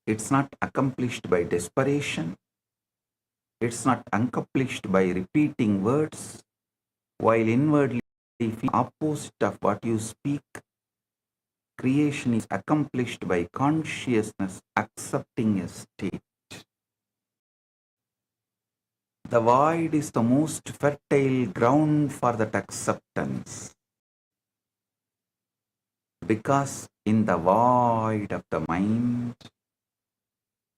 It's not accomplished by desperation. It's not accomplished by repeating words, while inwardly feel opposite of what you speak. Creation is accomplished by consciousness accepting a state. The void is the most fertile ground for that acceptance. Because in the void of the mind,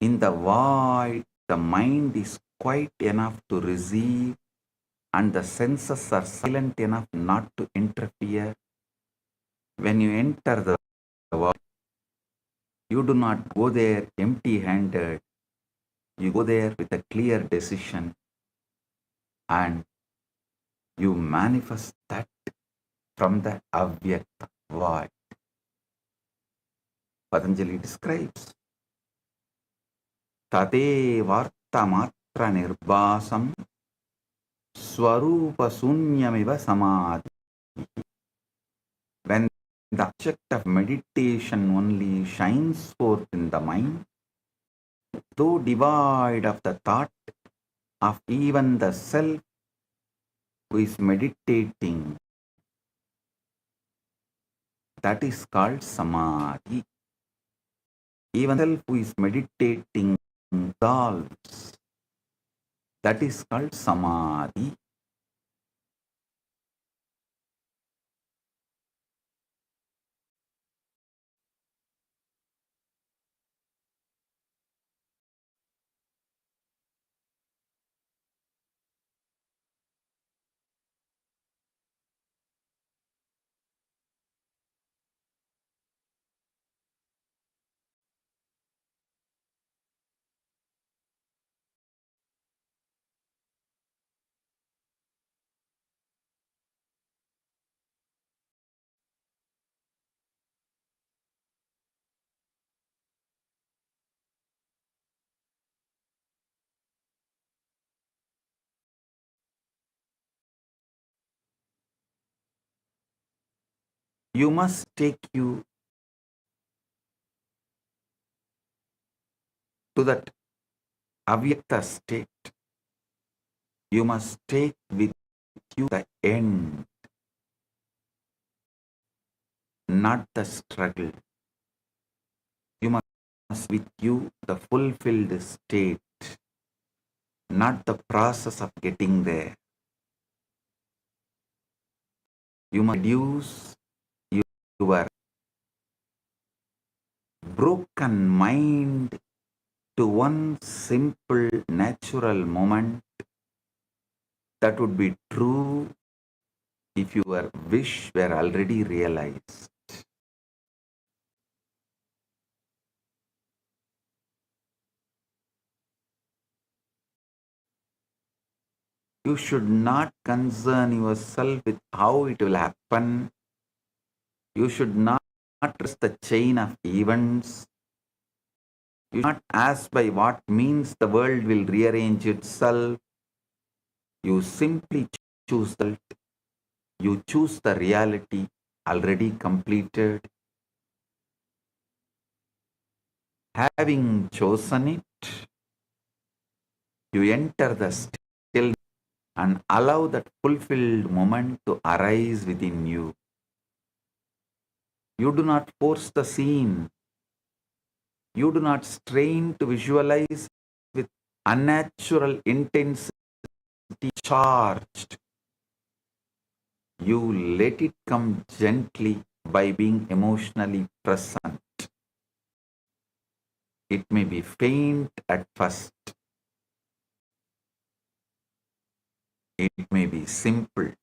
the mind is quiet enough to receive and the senses are silent enough not to interfere. When you enter the void, you do not go there empty-handed. You go there with a clear decision and you manifest that from the Avyakta void. Patanjali describes Tate Vartamatra Nirbasam Swarupa Sunyamiva Samadhi. When the object of meditation only shines forth in the mind, though devoid of the thought of even the self who is meditating, that is called Samadhi. Even the self who is meditating dissolves. That is called Samadhi. You must take you to that avyakta state. You must take with you the end, not the struggle. You must with you the fulfilled state, not the process of getting there. You must reduce your broken mind to one simple natural moment that would be true if your wish were already realized. You should not concern yourself with how it will happen. You should not trust the chain of events. You should not ask by what means the world will rearrange itself. You simply choose the You choose the reality already completed. Having chosen it, you enter the stillness and allow that fulfilled moment to arise within you. You do not force the scene. You do not strain to visualize with unnatural intensity charged. You let it come gently by being emotionally present. It may be faint at first. It may be simple,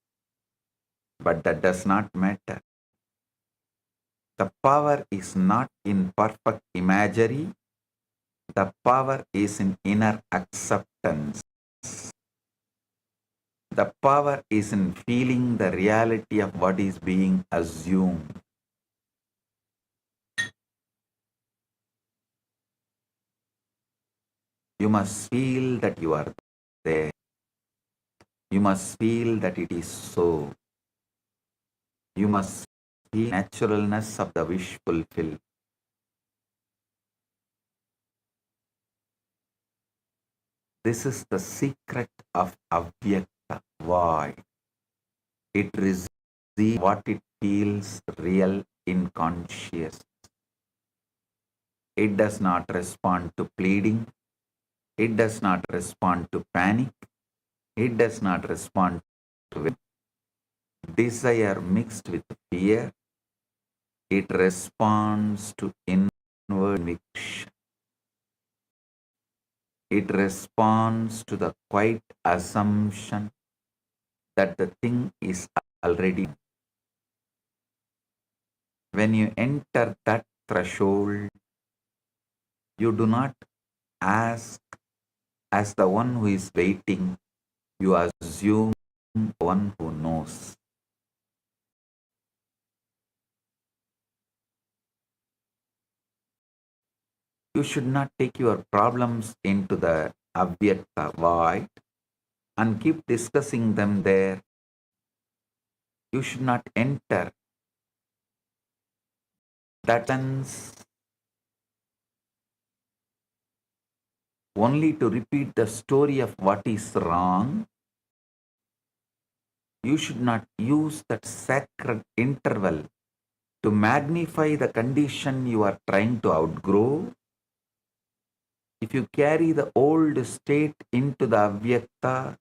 but that does not matter. The power is not in perfect imagery. The power is in inner acceptance. The power is in feeling the reality of what is being assumed. You must feel that you are there. You must feel that it is so. You must feel naturalness of the wish fulfilled. This is the secret of Avyakta void. It receives what it feels real in consciousness. It does not respond to pleading. It does not respond to panic. It does not respond to desire mixed with fear. It responds to inward conviction. It responds to the quiet assumption that the thing is already. When you enter that threshold, you do not ask as the one who is waiting, you assume the one who knows. You should not take your problems into the avyakta void and keep discussing them there. You should not enter that sense only to repeat the story of what is wrong. You should not use that sacred interval to magnify the condition you are trying to outgrow. If you carry the old state into the avyakta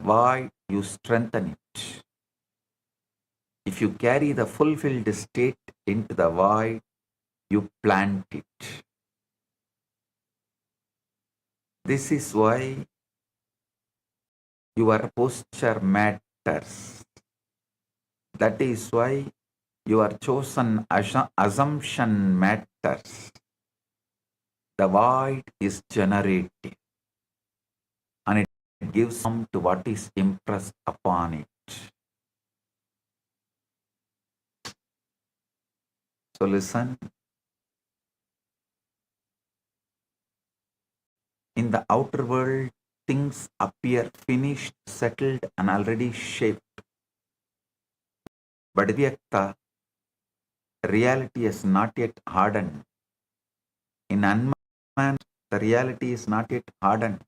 void, you strengthen it. If you carry the fulfilled state into the void, you plant it. This is why your posture matters. That is why your chosen assumption matters. The void is generative and it gives form to what is impressed upon it. So listen. In the outer world, things appear finished, settled, and already shaped. But Vyakta, reality is not yet hardened. In unmanifest, the reality is not yet hardened.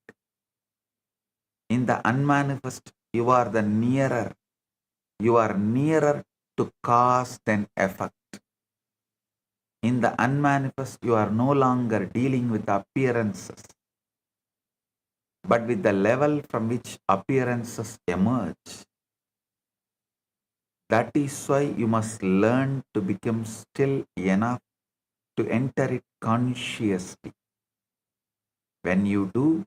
In the unmanifest, you are nearer to cause than effect. In the unmanifest, you are no longer dealing with appearances, but with the level from which appearances emerge. That is why you must learn to become still enough to enter it consciously. When you do,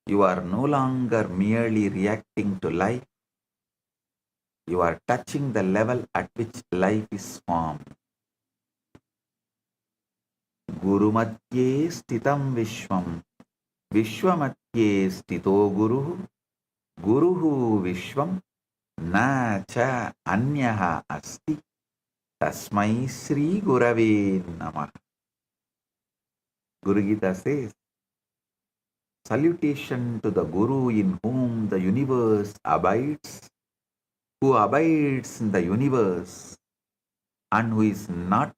you are no longer merely reacting to life. You are touching the level at which life is formed. Guru Madhye Stitam Vishwam Vishwamadhye Stito Guruhu Guruhu Vishwam Na Cha Anyaha Asti Tasmai Sri Gurave Namah. Guru Gita says, salutation to the Guru in whom the universe abides, who abides in the universe, and who is not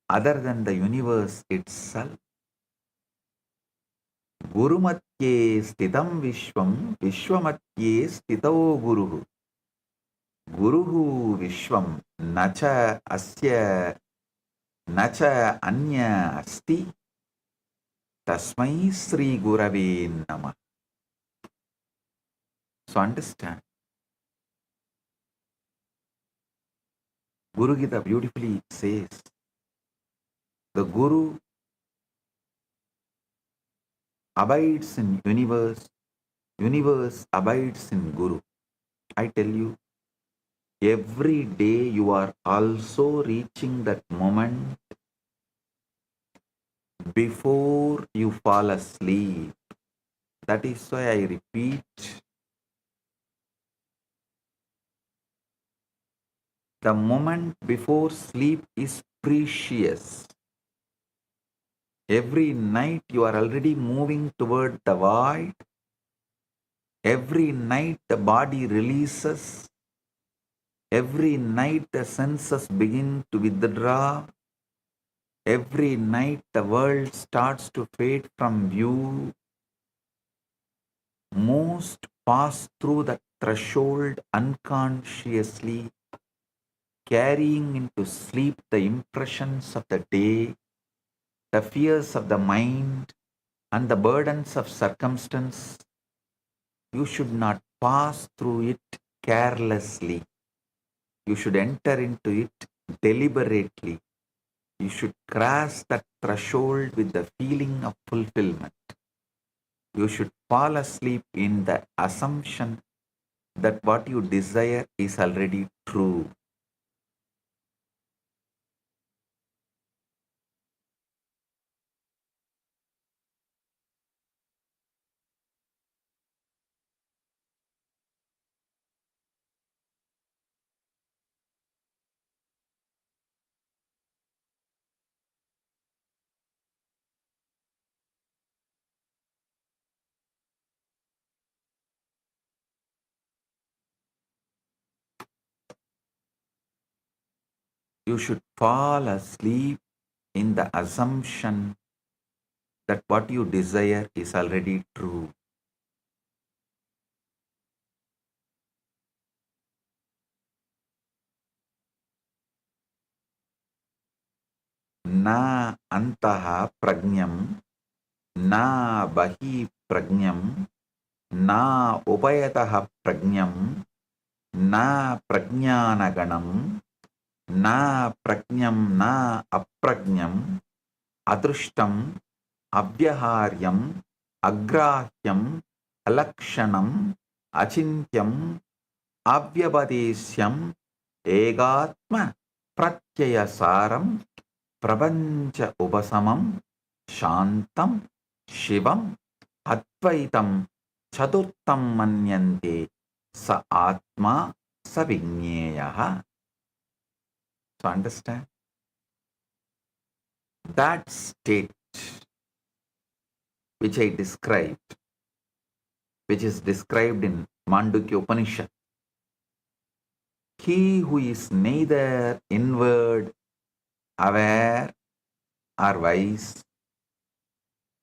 other than the universe itself. Guru Matye Sthitam Vishwam Vishwamatye Sthito Guruhu Guruhu Vishwam Nacha Asya Nacha Anya Asti Tasmai Sri Gurave Namah. So understand, Guru Gita beautifully says, the Guru abides in universe, universe abides in Guru. I tell you, every day you are also reaching that moment before you fall asleep. That is why I repeat, the moment before sleep is precious. Every night you are already moving toward the void. Every night the body releases. Every night the senses begin to withdraw. Every night the world starts to fade from view. Most pass through the threshold unconsciously, carrying into sleep the impressions of the day, the fears of the mind, and the burdens of circumstance. You should not pass through it carelessly. You should enter into it deliberately. You should cross that threshold with the feeling of fulfillment. You should fall asleep in the assumption that what you desire is already true. You should fall asleep in the assumption that what you desire is already true. Na antaha prajnam, na bahi prajnam, na upayataha prajnam, na prajnanaganam, na prajnam na aprajnam, adrushtam, abhyaharyam, agrahyam, alakshanam, achintyam, avyavadesyam, egatma pratyayasaram, prapancha upasamam, shantam, shivam, advaitam, chaturtam manyante, sa atma, sa vigneyaha. So understand that state which I described, which is described in Mandukya Upanishad. He who is neither inward, aware, or wise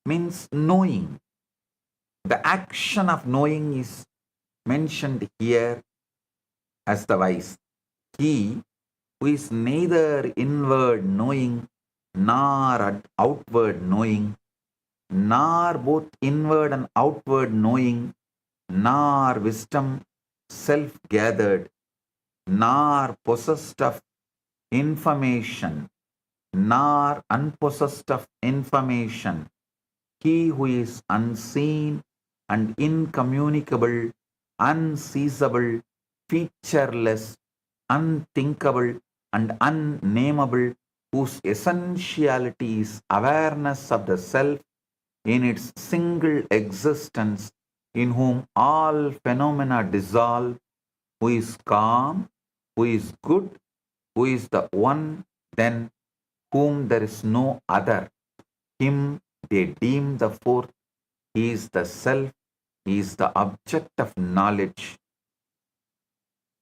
means knowing. The action of knowing is mentioned here as the wise. He who is neither inward knowing nor outward knowing, nor both inward and outward knowing, nor wisdom self-gathered, nor possessed of information, nor unpossessed of information. He who is unseen and incommunicable, unseizable, featureless, unthinkable, and unnameable, whose essentiality is awareness of the self in its single existence, in whom all phenomena dissolve, who is calm, who is good, who is the one, then whom there is no other. Him they deem the fourth. He is the self. He is the object of knowledge.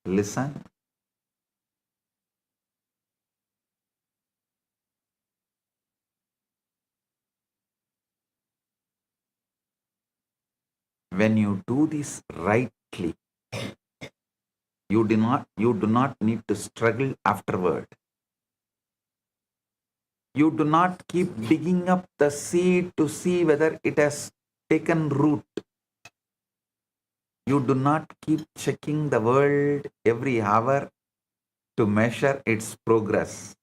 Listen. When you do this rightly, you do not need to struggle afterward. You do not keep digging up the seed to see whether it has taken root. You do not keep checking the world every hour to measure its progress.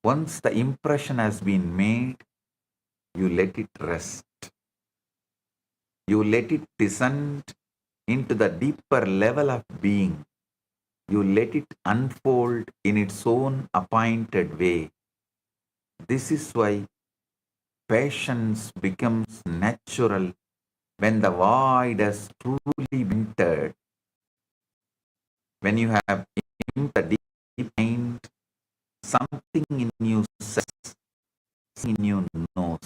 Once the impression has been made, you let it rest. You let it descend into the deeper level of being. You let it unfold in its own appointed way. This is why patience becomes natural when the void has truly been entered. When you have in the deep mind, something in you says, something in you knows.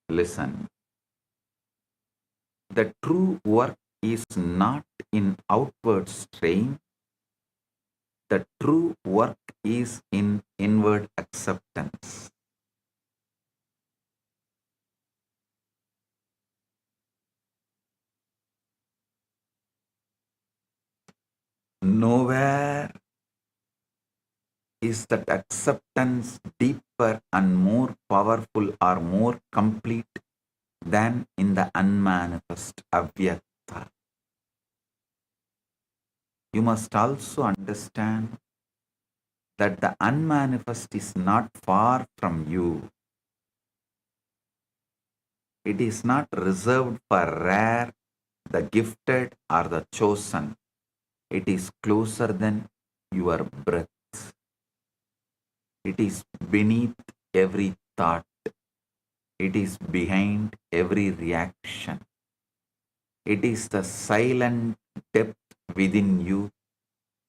Listen. The true work is not in outward strain. The true work is in inward acceptance. Nowhere is that acceptance deeper and more powerful or more complete than in the unmanifest Avyakta. You must also understand that the unmanifest is not far from you. It is not reserved for rare, the gifted, or the chosen. It is closer than your breath. It is beneath every thought. It is behind every reaction. It is the silent depth within you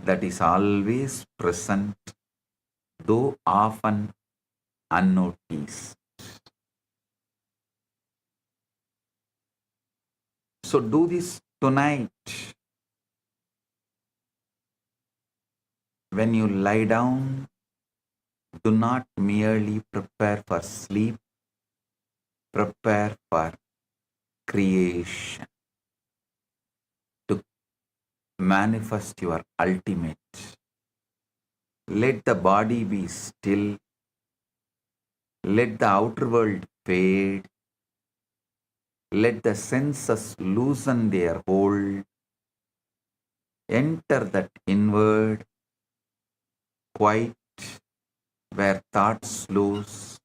that is always present, though often unnoticed. So do this tonight. When you lie down, do not merely prepare for sleep, prepare for creation, to manifest your ultimate. Let the body be still, let the outer world fade, let the senses loosen their hold, enter that inward, quiet, where thought slows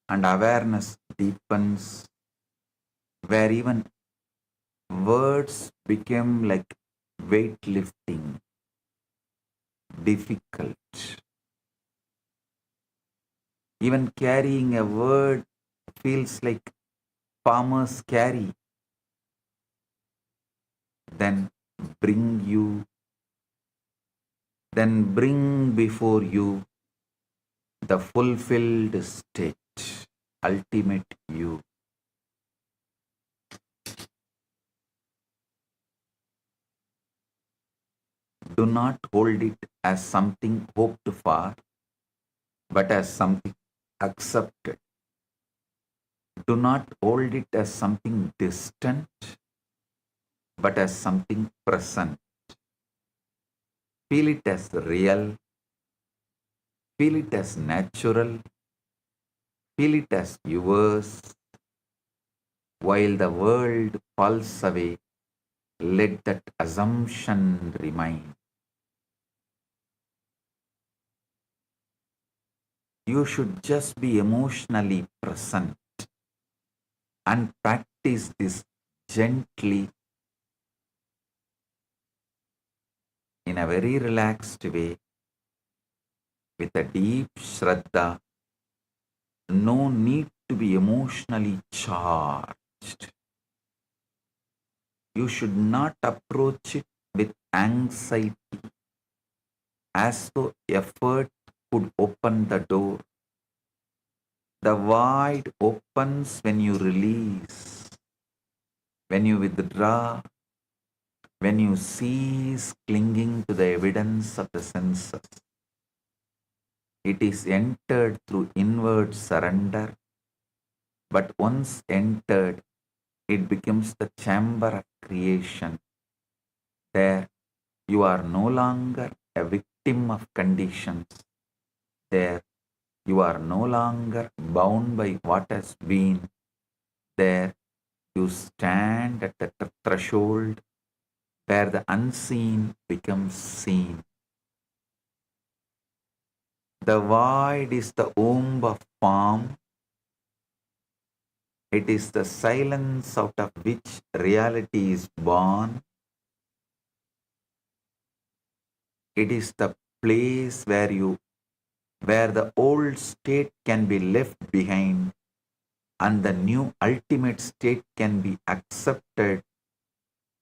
and awareness deepens, where even words become like weightlifting, difficult. Even carrying a word feels like farmers carry. Then bring before you the fulfilled state, ultimate you. Do not hold it as something hoped for, but as something accepted. Do not hold it as something distant, but as something present. Feel it as real, feel it as natural, feel it as yours. While the world falls away, let that assumption remain. You should just be emotionally present and practice this gently in a very relaxed way with a deep shraddha. No need to be emotionally charged. You should not approach it with anxiety as though effort could open the door. The void opens when you release, when you withdraw, when you cease clinging to the evidence of the senses. It is entered through inward surrender, but once entered, it becomes the chamber of creation. There, you are no longer a victim of conditions. There, you are no longer bound by what has been. There, you stand at the threshold where the unseen becomes seen. The void is the womb of form. It is the silence out of which reality is born. It is the place where the old state can be left behind and the new ultimate state can be accepted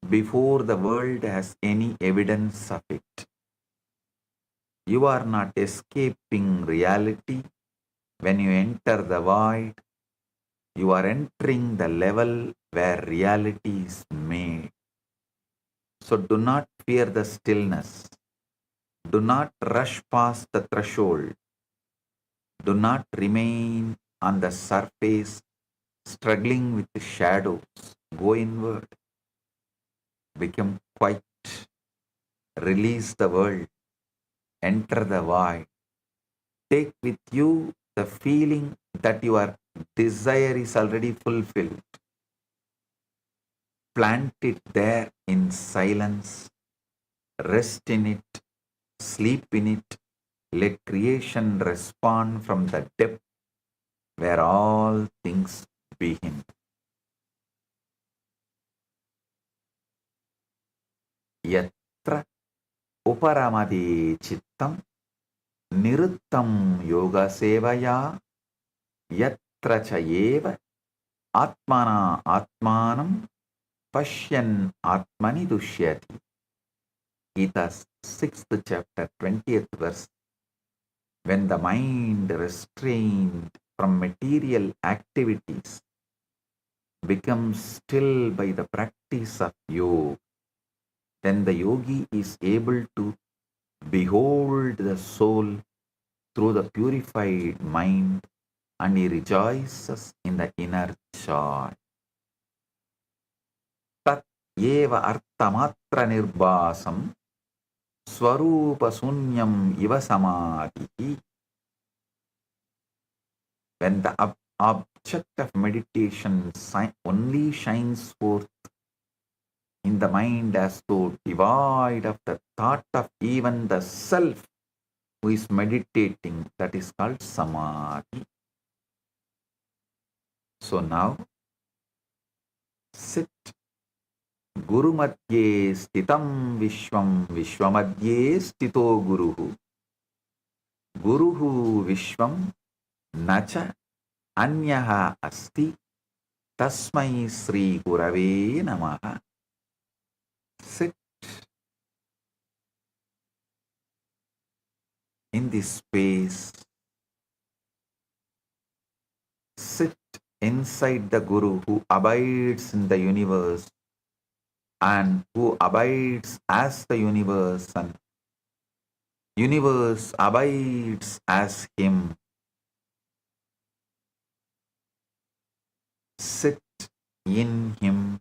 before the world has any evidence of it. You are not escaping reality when you enter the void. You are entering the level where reality is made. So do not fear the stillness. Do not rush past the threshold. Do not remain on the surface struggling with the shadows. Go inward. Become quiet. Release the world. Enter the void. Take with you the feeling that your desire is already fulfilled. Plant it there in silence. Rest in it. Sleep in it. Let creation respond from the depth where all things begin. Yatra uparamade chittam niruttam yoga sevaya yatra chayeva atmana atmanam pashyan atmani dushyati. Gita's 6th chapter, 20th verse. When the mind restrained from material activities becomes still by the practice of yoga, then the yogi is able to behold the soul through the purified mind and he rejoices in the inner joy. Tat eva artamatra nirbasam swarupa sunyam iva samadhi. When the object of meditation only shines forth in the mind as though devoid of the thought of even the self who is meditating, that is called samadhi. So now sit. Guru madhye stitam vishwam vishwamadhye stito guruhu. Guruhu vishwam nacha anyaha asti tasmai sri gurave namaha. Sit in this space. Sit inside the Guru who abides in the universe and who abides as the universe, and universe abides as him. Sit in him,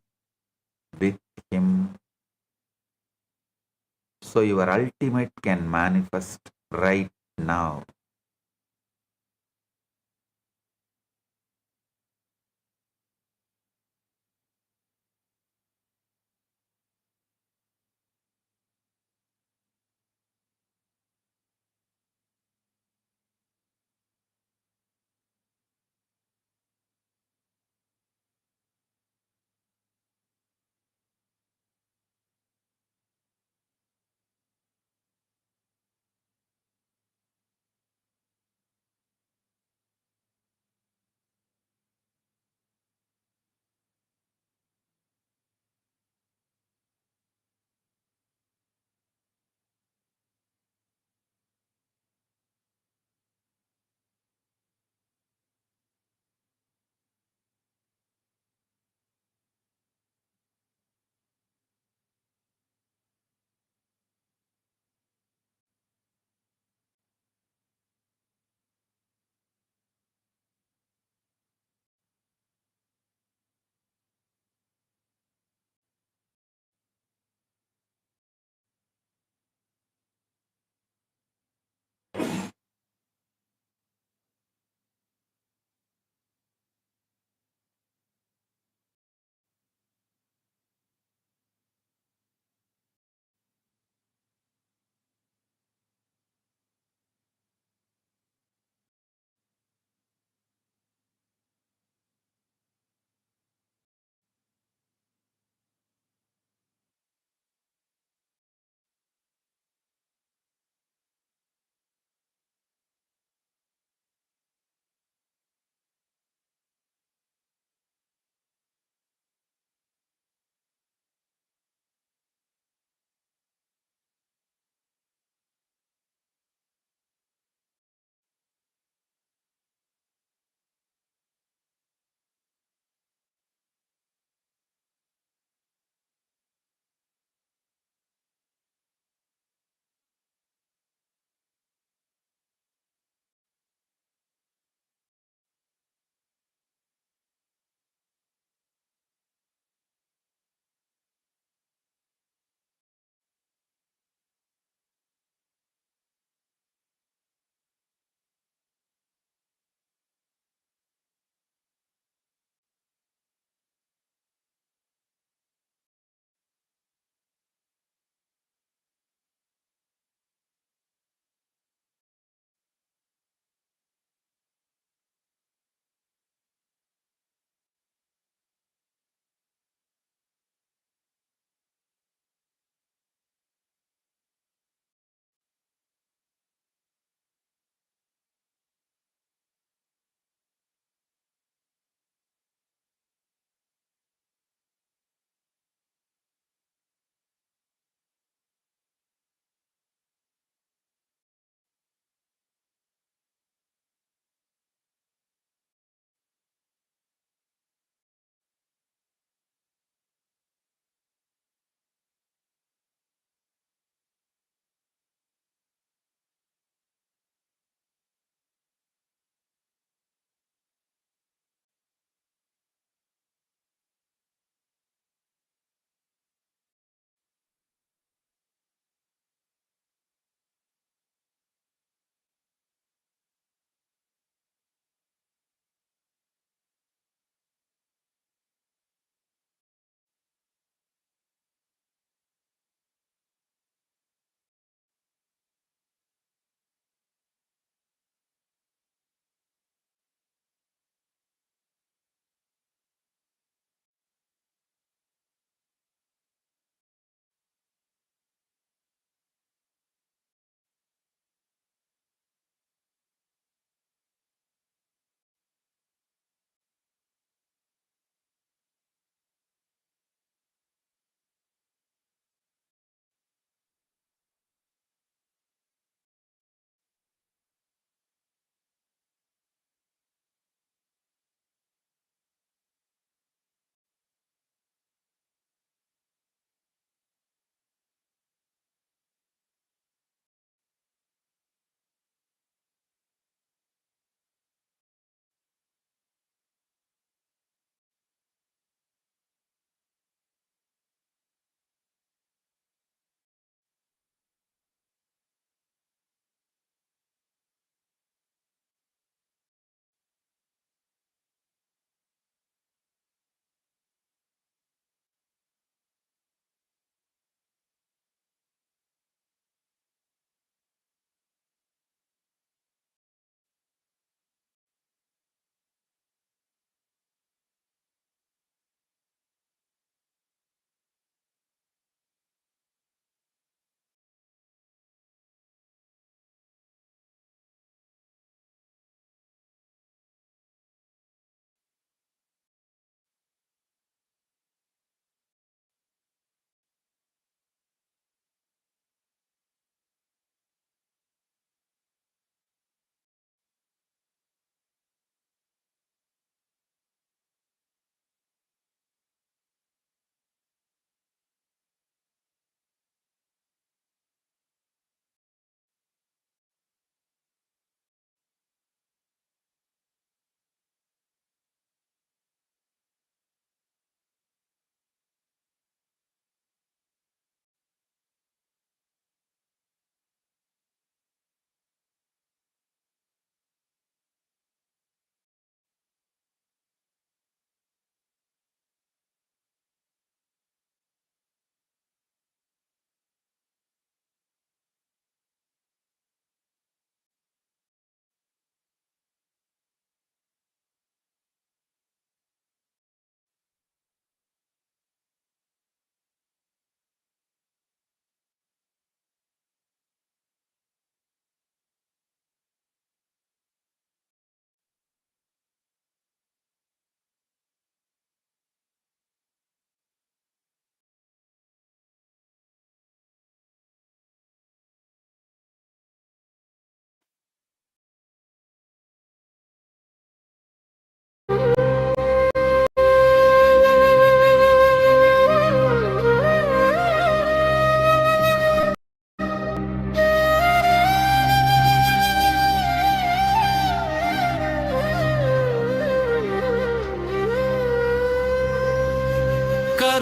with him, so your ultimate can manifest right now.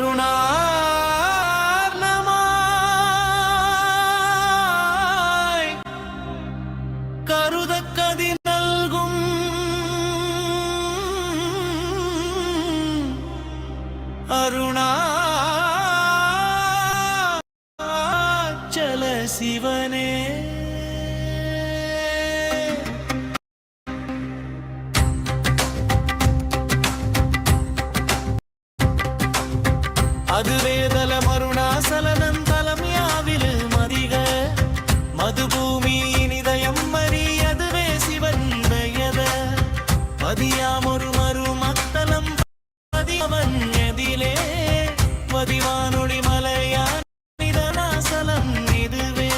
കരുണാർണമായി കരുതക്കതി നൽകും അരുണാചല ശിവനേ அதுவேதலமருணாசலனந்தலம் யாவிலு மதிக மதுபூமி நிதயம் மறியதுவே சிவன் பெயத பதியாமொரு மருமத்தலம் பதியவன் எதிலே பதிவானொளி மலையான் நிதனாசலம் இதுவே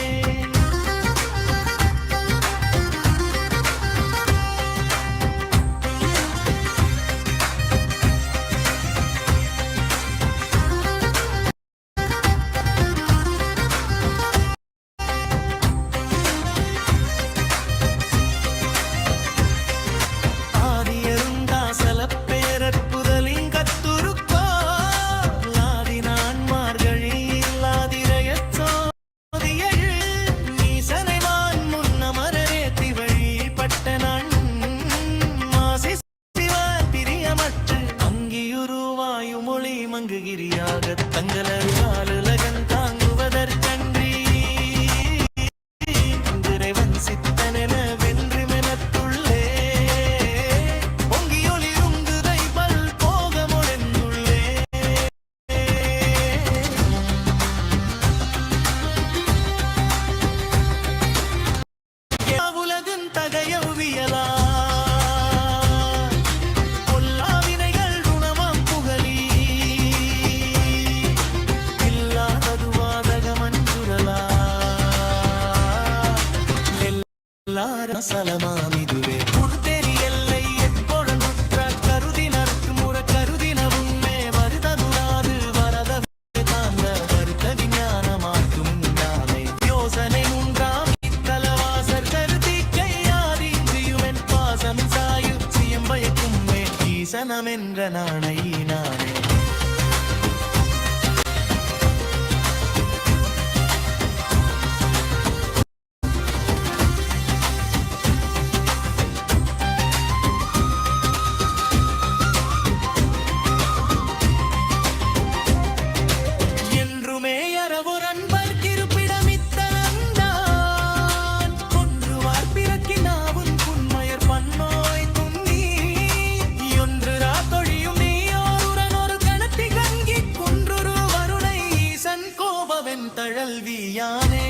சலமாமிதுவே புர்தெரி எல்லை எப்பொழுதுற்ற கருதினர்க்கு முற கருதினவுமே வருததுராது வரத தாங்க வருத்த விஞ்ஞானமாக்கும் நாமே யோசனை உண்டாம் இத்தலவாசர் கருதி கையாதியுமென் பாசம் சாயு சியம்பயக்கும் ஈசனமென்ற நாணை நானே தழல்வியானே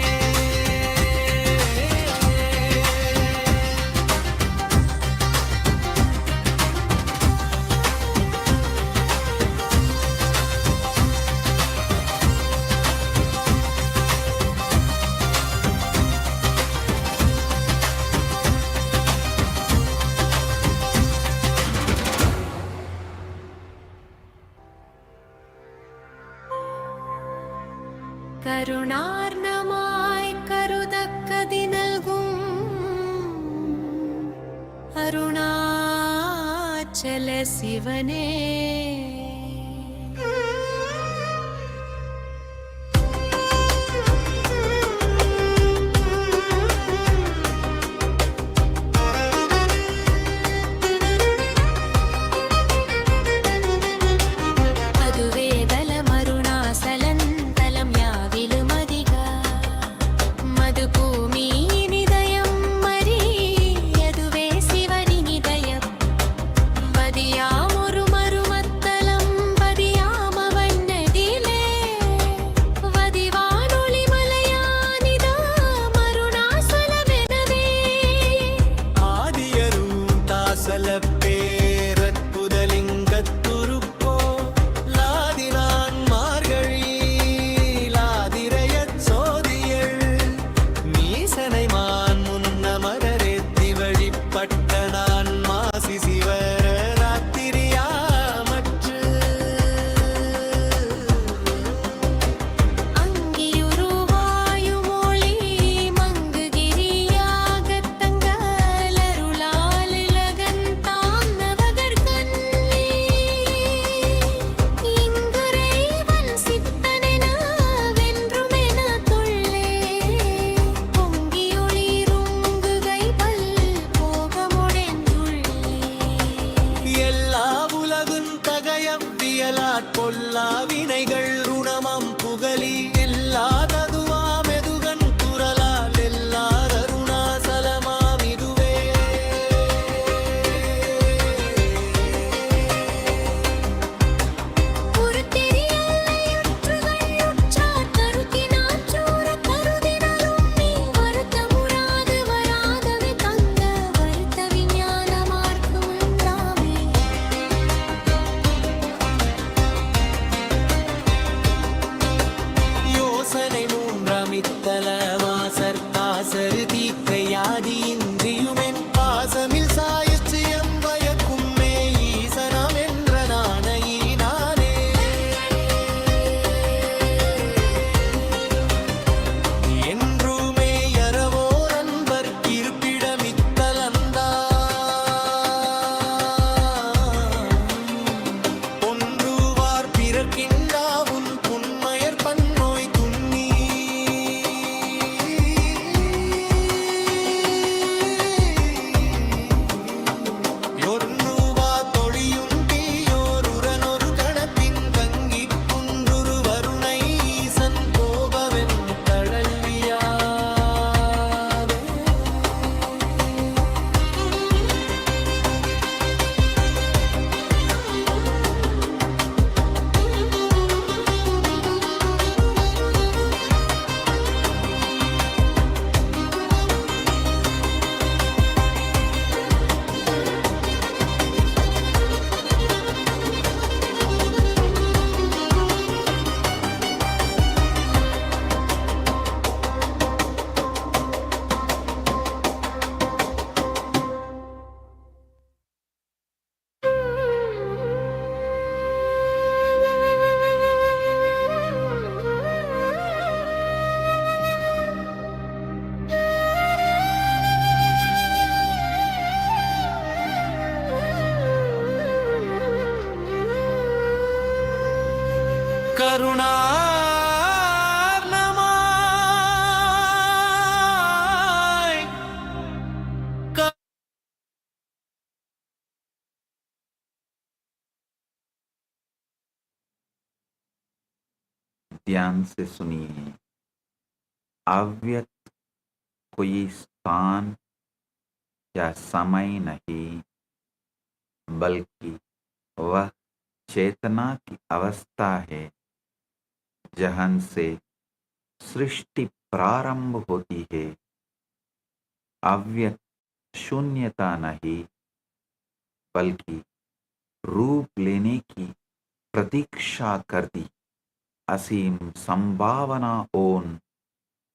കരുണാർണമായി കരുതക്കതി നൽകും അരുണാചല ശിവനേ மதியாமொரு மருமத்தல करुणार्णमाय ध्यान से सुनिए। अव्यक्त कोई स्थान या समय नहीं, बल्कि वह चेतना की अवस्था है जहां से सृष्टि प्रारंभ होती है। अव्यक्त शून्यता नहीं, बल्कि रूप लेने की प्रतीक्षा करती असीम संभावना ओन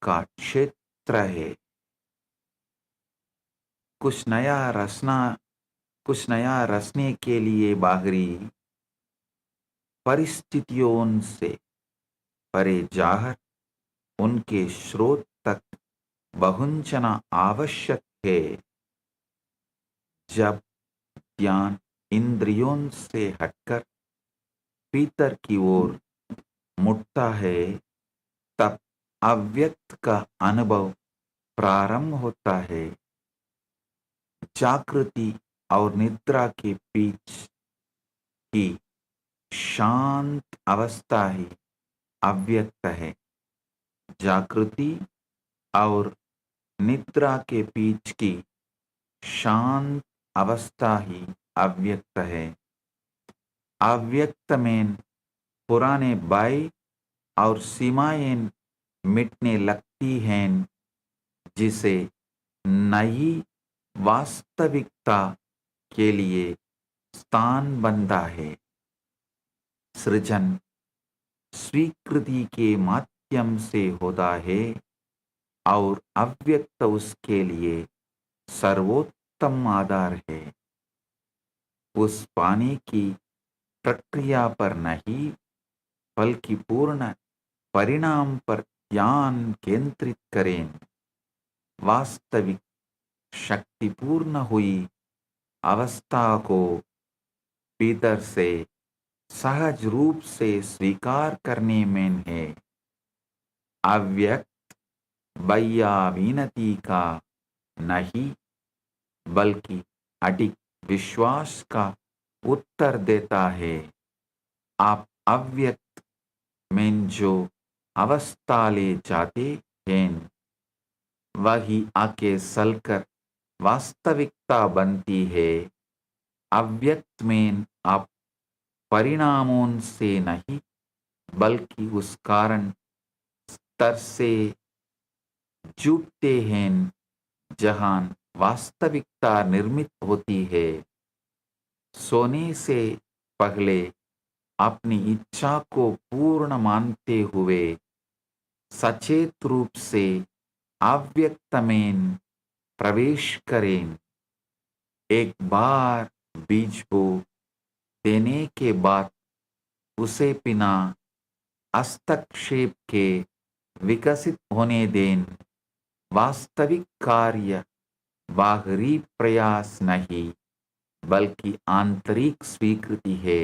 का क्षेत्र है। कुछ नया रचने के लिए बाहरी परिस्थितियों से परे जाकर उनके स्रोत तक पहुंचना आवश्यक है। जब ध्यान इंद्रियों से हटकर भीतर की ओर मुड़ता है, तब अव्यक्त का अनुभव प्रारंभ होता है। जागृति और निद्रा के बीच की शांत अवस्था ही अव्यक्त है। जागृति और निद्रा के बीच की शांत अवस्था ही अव्यक्त है। अव्यक्त में पुराने भय और सीमाएं मिटने लगती हैं, जिसे नई वास्तविकता के लिए स्थान बनता है। सृजन स्वीकृति के माध्यम से होता है और अव्यक्त उसके लिए सर्वोत्तम आधार है। उस पाने की प्रक्रिया पर नहीं, बल्कि पूर्ण परिणाम पर ध्यान केंद्रित करें। वास्तविक शक्तिपूर्ण हुई अवस्था को भीतर से सहज रूप से स्वीकार करने में है। अव्यक्त भय्यावीनती का नहीं, बल्कि अडिग विश्वास का उत्तर देता है। आप अव्यक्त में जो अवस्था ले जाते हैं, वही आके सलकर वास्तविकता बनती है। अव्यक्त में आप परिणामों से नहीं, बल्कि उस कारण स्तर से जूझते हैं जहां वास्तविकता निर्मित होती है। सोने से पहले अपनी इच्छा को पूर्ण मानते हुए सचेत रूप से अव्यक्त में प्रवेश करें। एक बार बीज बो देने के बाद उसे बिना हस्तक्षेप के विकसित होने दें। वास्तविक कार्य बाहरी प्रयास नहीं, बल्कि आंतरिक स्वीकृति है।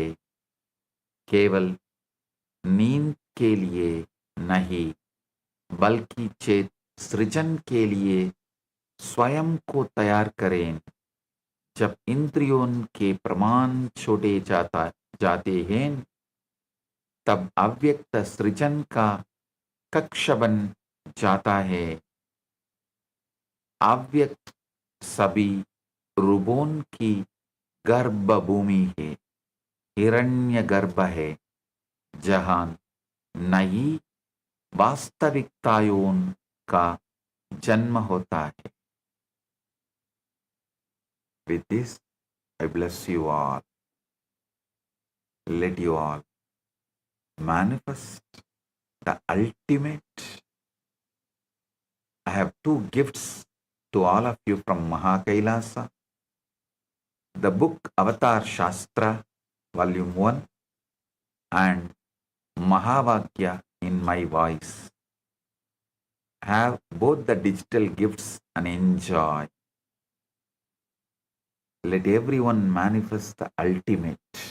केवल नींद के लिए नहीं, बल्कि चेत सृजन के लिए स्वयं को तैयार करें। जब इंद्रियों के प्रमाण छोड़े जाते हैं, तब अव्यक्त सृजन का कक्ष बन जाता है। अव्यक्त सभी रूपों की गर्भभूमि है, हिरण्य गर्भ है, जहां नई वास्तविकताओं का जन्म होता है। With this, I bless you all. Let you all manifest the ultimate. I have two gifts to all of you from Kailasa. The book Avatar Shastra, Volume 1, and Mahavakya in my voice. Have both the digital gifts and enjoy. Let everyone manifest the ultimate.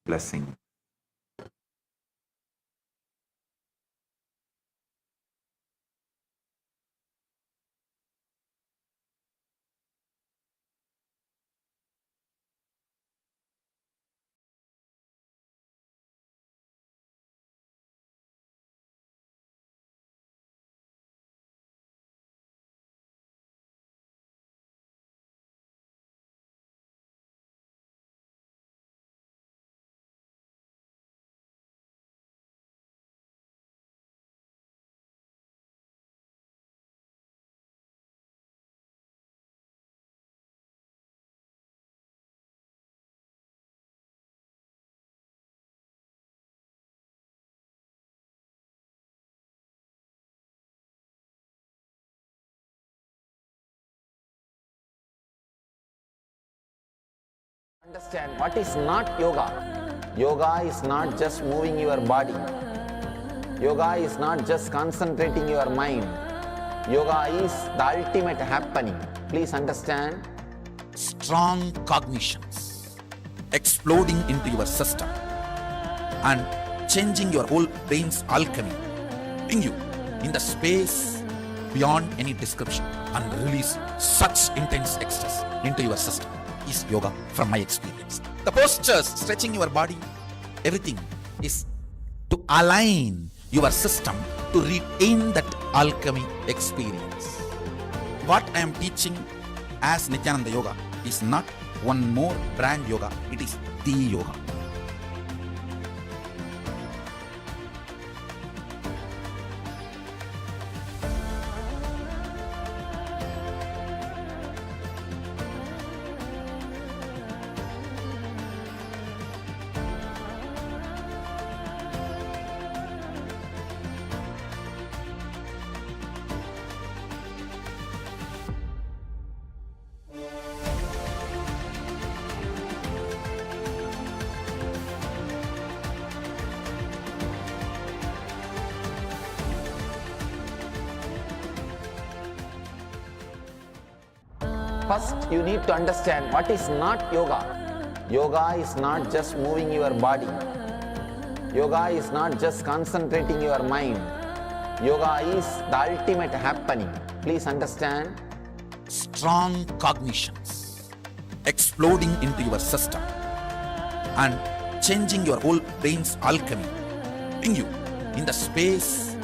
Blessing. Understand what is not yoga. Yoga is not just moving your body. Yoga is not just concentrating your mind. Yoga is the ultimate happening. Please understand. Strong cognitions exploding into your system and changing your whole brain's alchemy, putting you in the space beyond any description and release such intense ecstasy into your system is yoga from my experience. The postures, stretching your body, everything is to align your system to retain that alchemy experience. What I am teaching as Nithyananda Yoga is not one more brand yoga, it is the yoga. First, you need to understand what is not yoga. Yoga is not just moving your body. Yoga is not just concentrating your mind. Yoga is the ultimate happening. Please understand. Strong cognitions exploding into your system and changing your whole brain's alchemy, putting you in the space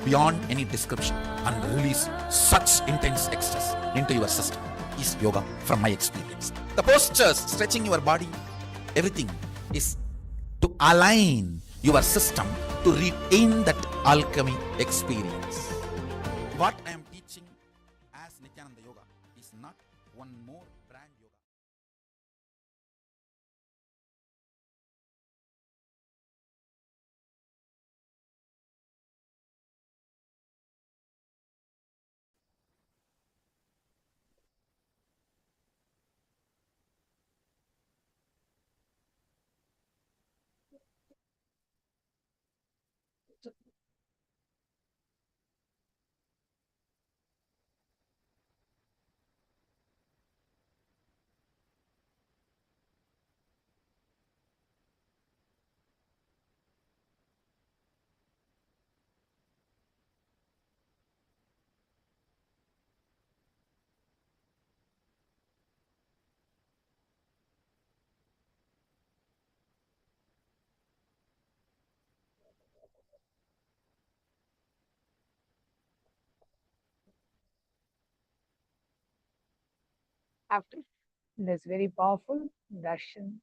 beyond any description and release such intense ecstasy into your system is yoga from my experience. The postures, stretching your body, everything is to align your system to retain that alchemy experience. What I am teaching as Nithyananda Yoga is not one more brand yoga. After this very powerful darshan,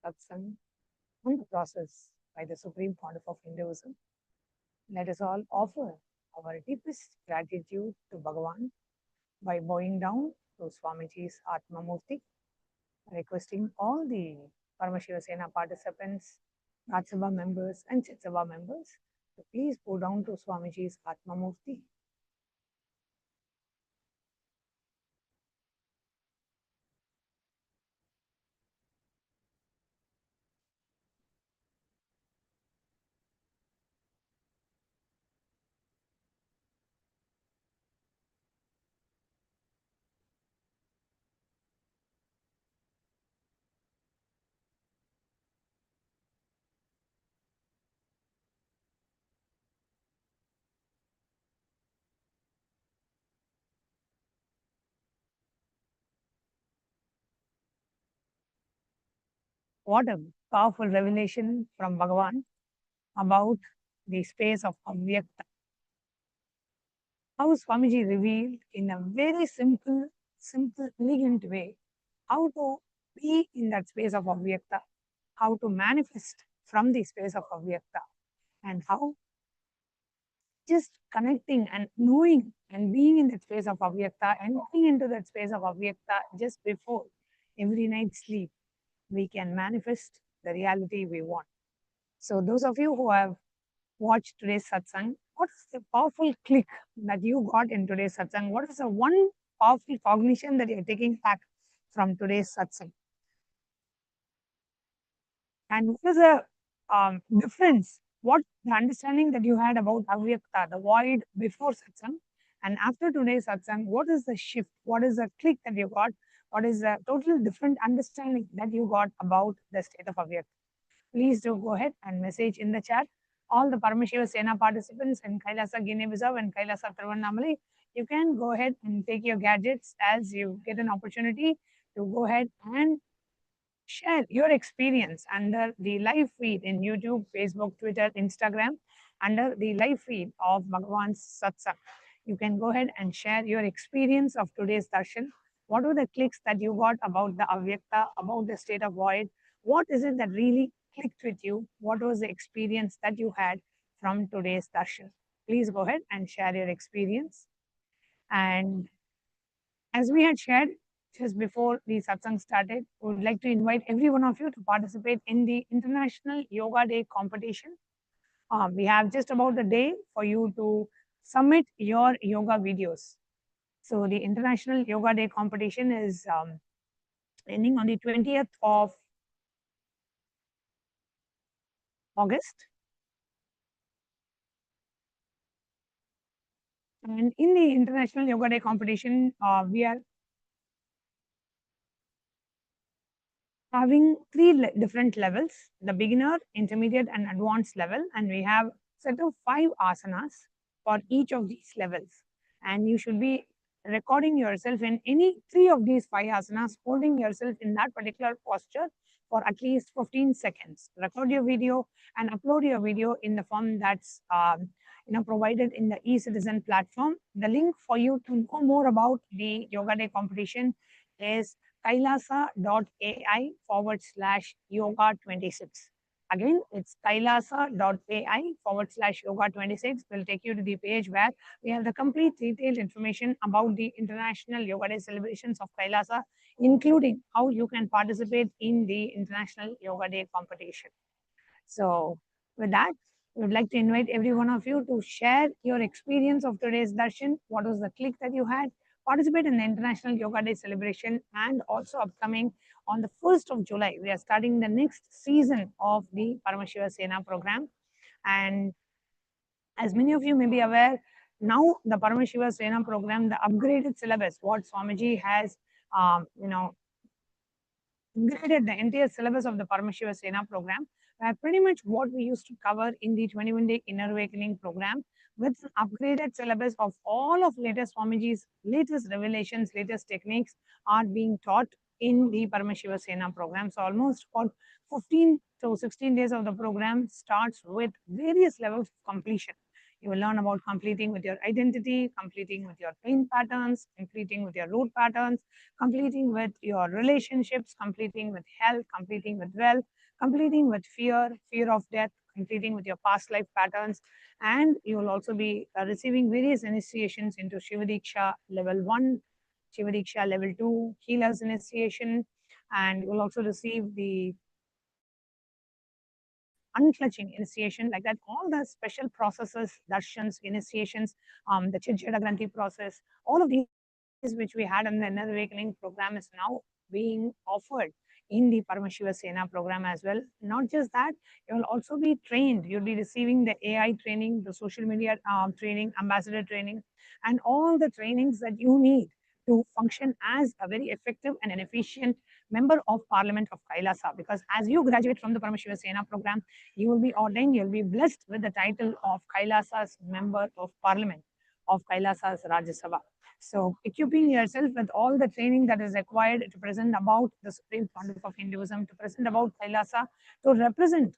satsang, and the process by the Supreme Pontiff of Hinduism, let us all offer our deepest gratitude to Bhagavan by bowing down to Swamiji's Atma Murti, requesting all the Paramashiva Sena participants, Raj Sabha members, and Chit Sabha members to please bow down to Swamiji's Atma Murti. What a powerful revelation from Bhagavan about the space of Avyakta. How Swamiji revealed in a very simple, elegant way how to be in that space of Avyakta, how to manifest from the space of Avyakta, and how just connecting and knowing and being in that space of Avyakta and looking into that space of Avyakta just before every night's sleep, we can manifest the reality we want. So, those of you who have watched today's satsang, what is the powerful click that you got in today's satsang? What is the one powerful cognition that you're taking back from today's satsang? And what is the difference? What the understanding that you had about Avyakta, the void before satsang, and after today's satsang, what is the shift? What is the click that you got? What is the total different understanding that you got about the state of Avyakta? Please do go ahead and message in the chat. All the Paramashiva Sena participants in Kailasa Guinea-Bissau and Kailasa Tiruvannamalai, you can go ahead and take your gadgets as you get an opportunity to go ahead and share your experience under the live feed in YouTube, Facebook, Twitter, Instagram, under the live feed of Bhagavan's Satsang. You can go ahead and share your experience of today's darshan. What were the clicks that you got about the Avyakta, about the state of void? What is it that really clicked with you? What was the experience that you had from today's darshan? Please go ahead and share your experience. And as we had shared just before the satsang started, we would like to invite every one of you to participate in the International Yoga Day competition. We have just about a day for you to submit your yoga videos. So the International Yoga Day competition is ending on the 20th of August. And in the International Yoga Day competition, we are having three different levels: the beginner, intermediate, and advanced level. And we have set of 5 asanas for each of these levels. And you should be recording yourself in any 3 of these 5 asanas, holding yourself in that particular posture for at least 15 seconds. Record your video and upload your video in the form that's provided in the e-citizen platform. The link for you to know more about the Yoga Day competition is kailasa.ai/yoga26. Again, it's kailasa.ai/yoga26 will take you to the page where we have the complete detailed information about the International Yoga Day celebrations of Kailasa, including how you can participate in the International Yoga Day competition. So with that, we would like to invite every one of you to share your experience of today's darshan. What was the click that you had? Participate in the International Yoga Day celebration, and also upcoming on the 1st of July, we are starting the next season of the Paramashiva Sena program. And as many of you may be aware, now the Paramashiva Sena program, the upgraded syllabus, what Swamiji has, upgraded the entire syllabus of the Paramashiva Sena program, where pretty much what we used to cover in the 21-day Inner Awakening program, with an upgraded syllabus of all of latest Swamiji's latest revelations, latest techniques are being taught in the Paramashiva Sena program. So almost for 15 to 16 days of the program starts with various levels of completion. You will learn about completing with your identity, completing with your pain patterns, completing with your root patterns, completing with your relationships, completing with health, completing with wealth, completing with fear, fear of death, completing with your past life patterns. And you will also be receiving various initiations into Shivadiksha level 1, Shivadiksha level 2, Healer's initiation, and you will also receive the unclutching initiation, like that. All the special processes, darshans, initiations, the Chijjada Granthi process, all of these which we had in the Inner Awakening program is now being offered in the Paramashiva Sena program as well. Not just that, you will also be trained. You'll be receiving the AI training, the social media training, ambassador training, and all the trainings that you need to function as a very effective and an efficient member of Parliament of Kailasa. Because as you graduate from the Paramashiva Sena program, you will be ordained, you'll be blessed with the title of Kailasa's Member of Parliament of Kailasa's Rajya Sabha. So equipping yourself with all the training that is required to present about the Supreme Pontiff of Hinduism, to present about Kailasa, to represent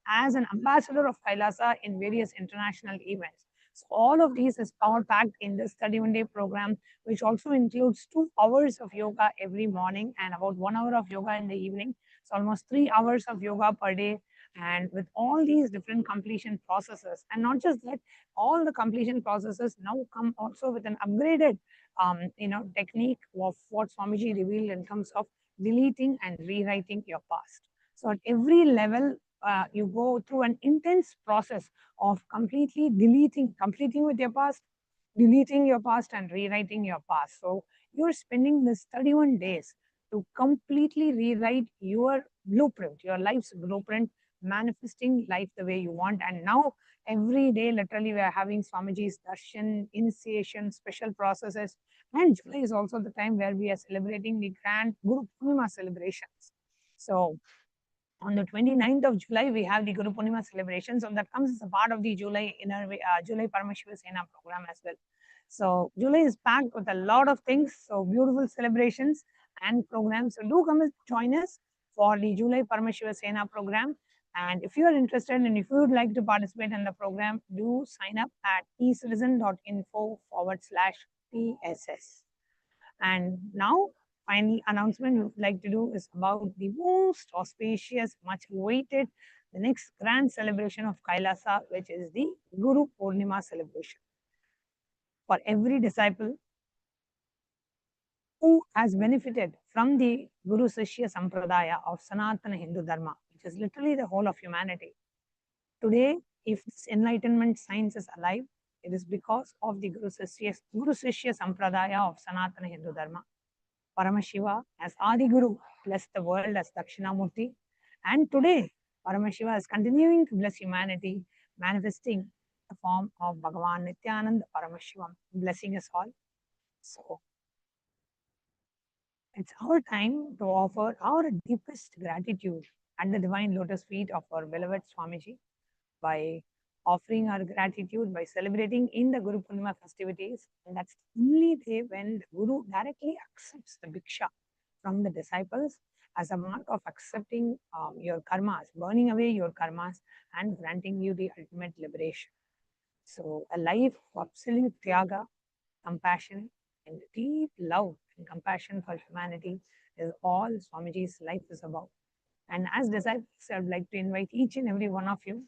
as an ambassador of Kailasa in various international events. So all of these is power packed in this 31-day program, which also includes 2 hours of yoga every morning and about 1 hour of yoga in the evening. So almost 3 hours of yoga per day, and with all these different completion processes. And not just that, all the completion processes now come also with an upgraded technique of what Swamiji revealed in terms of deleting and rewriting your past. So at every level, you go through an intense process of completing with your past, deleting your past and rewriting your past. So you're spending this 31 days to completely rewrite your blueprint, your life's blueprint, manifesting life the way you want. And now every day, literally, we are having Swamiji's darshan, initiation, special processes. And July is also the time where we are celebrating the grand Guru Purnima celebrations. So on the 29th of July, we have the Guru Purnima celebrations, and that comes as a part of the July July Paramashivam Sena program as well. So July is packed with a lot of things, so beautiful celebrations and programs. So do come and join us for the July Paramashivam Sena program. And if you are interested and if you would like to participate in the program, do sign up at ecitizen.info/PSS. And now, final announcement we would like to do is about the most auspicious, much awaited, the next grand celebration of Kailasa, which is the Guru Purnima celebration. For every disciple who has benefited from the Guru Sishya Sampradaya of Sanatana Hindu Dharma, which is literally the whole of humanity. Today, if this enlightenment science is alive, it is because of the Guru Sishya Sampradaya of Sanatana Hindu Dharma. Paramashiva as Adi Guru blessed the world as Dakshinamurti. And today, Paramashiva is continuing to bless humanity, manifesting the form of Bhagavan Nithyananda Paramashivam, blessing us all. So, it's our time to offer our deepest gratitude at the divine lotus feet of our beloved Swamiji by offering our gratitude by celebrating in the Guru Purnima festivities. And that's the only day when the Guru directly accepts the Bhiksha from the disciples as a mark of accepting your karmas, burning away your karmas and granting you the ultimate liberation. So a life of absolute tyaga, compassion, and deep love and compassion for humanity is all Swamiji's life is about. And as disciples, I would like to invite each and every one of you.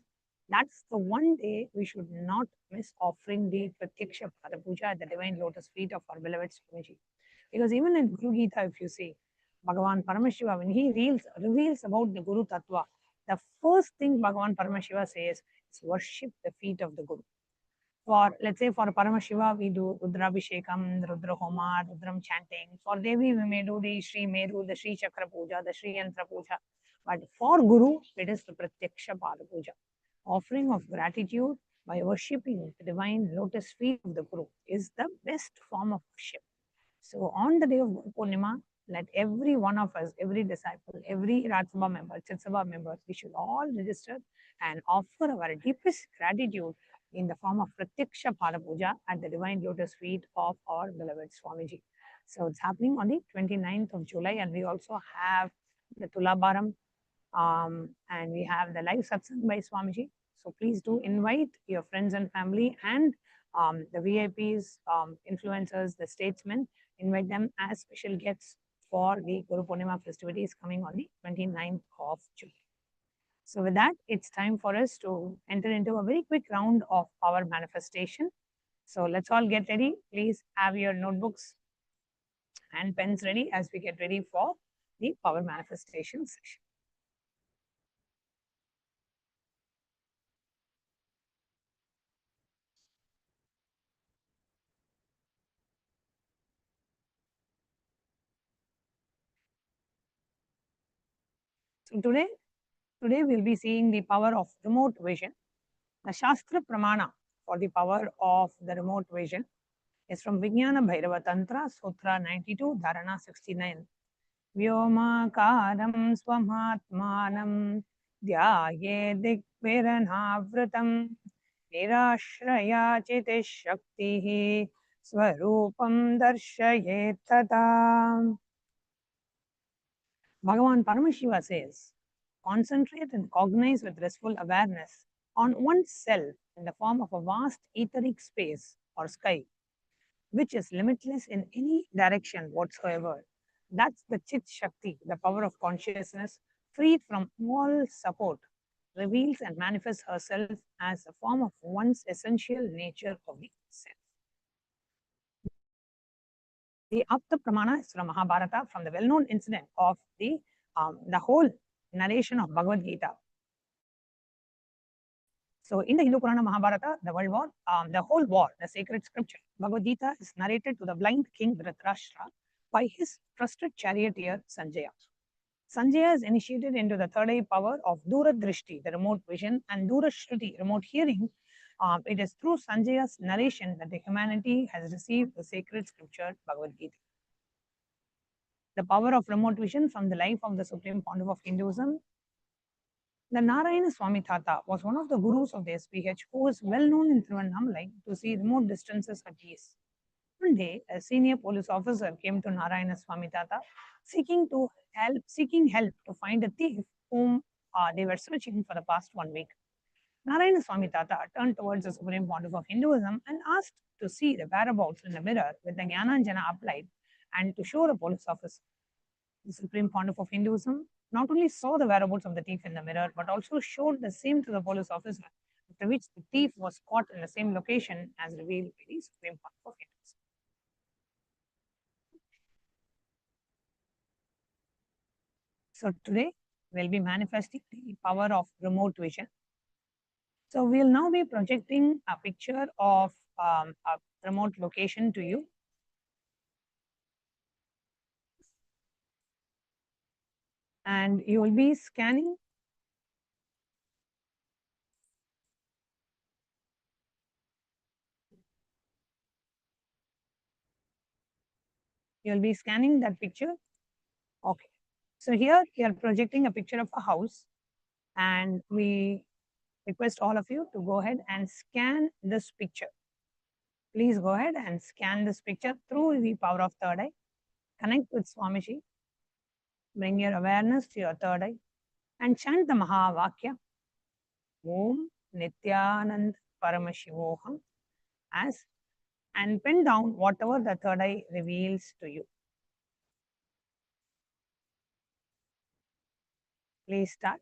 That's the one day we should not miss offering the Pratyaksha Pada Puja at the divine lotus feet of our beloved Swamiji. Because even in Guru Gita, if you see, Bhagavan Paramashiva, when he reveals about the Guru Tattva, the first thing Bhagavan Paramashiva says is worship the feet of the Guru. For, let's say, for Paramashiva, we do Rudrabhishekam, Rudra Homa, Rudram chanting. For Devi, we may do the Sri Meru, the Sri Chakra Puja, the Sri Yantra Puja. But for Guru, it is the Pratyaksha Pada Puja. Offering of gratitude by worshipping the divine lotus feet of the Guru is the best form of worship. So on the day of Guru Purnima, let every one of us, every disciple, every Rajsabha member, Chitsabha member, we should all register and offer our deepest gratitude in the form of Pratyaksha Pada Puja at the divine lotus feet of our beloved Swamiji. So it's happening on the 29th of July, and we also have the Tulabharam, and we have the live satsang by Swamiji. So please do invite your friends and family and the VIPs, influencers, the statesmen, invite them as special guests for the Guru Purnima festivities coming on the 29th of July. So with that, it's time for us to enter into a very quick round of power manifestation. So let's all get ready. Please have your notebooks and pens ready as we get ready for the power manifestation session. So today we'll be seeing the power of remote vision. The Shastra Pramana for the power of the remote vision is from Vijnana Bhairava Tantra, Sutra 92, Dharana 69. Vyomakaram swamatmanam dhyaye dikviranavratam nirashraya chitish shaktihi Swarupam darshayet tada. Bhagavan Paramashiva says, concentrate and cognize with restful awareness on oneself in the form of a vast etheric space or sky, which is limitless in any direction whatsoever. That's the Chit Shakti, the power of consciousness, freed from all support, reveals and manifests herself as a form of one's essential nature of the self. The Apta Pramana is from Mahabharata, from the well-known incident of the whole narration of Bhagavad Gita. So, in the Hindu Purana Mahabharata, the world war, the whole war, the sacred scripture, Bhagavad Gita is narrated to the blind king Dhritarashtra by his trusted charioteer Sanjaya. Sanjaya is initiated into the third eye power of Duradrishti, the remote vision, and Durashruti, remote hearing. It is through Sanjaya's narration that the humanity has received the sacred scripture Bhagavad Gita. The power of remote vision from the life of the Supreme Pontiff of Hinduism. The Narayana Swami Tata was one of the gurus of the SPH who was well known in Thiruvannamalai to see remote distances at ease. One day, a senior police officer came to Narayana Swami Tata seeking help to find a thief whom they were searching for the past 1 week. Narayana Swami Tata turned towards the Supreme Pontiff of Hinduism and asked to see the whereabouts in the mirror with the Jnananjana applied and to show the police officer. The Supreme Pontiff of Hinduism not only saw the whereabouts of the thief in the mirror, but also showed the same to the police officer, after which the thief was caught in the same location as revealed by the Supreme Pontiff of Hinduism. So today, we'll be manifesting the power of remote vision. So we'll now be projecting a picture of a remote location to you. And you will be scanning that picture. Okay. So here we are projecting a picture of a house, and we request all of you to go ahead and scan this picture. Please go ahead and scan this picture through the power of third eye. Connect with Swamiji. Bring your awareness to your third eye and chant the Mahavakya. Om Nithyananda Paramashivoham as, and pen down whatever the third eye reveals to you. Please start.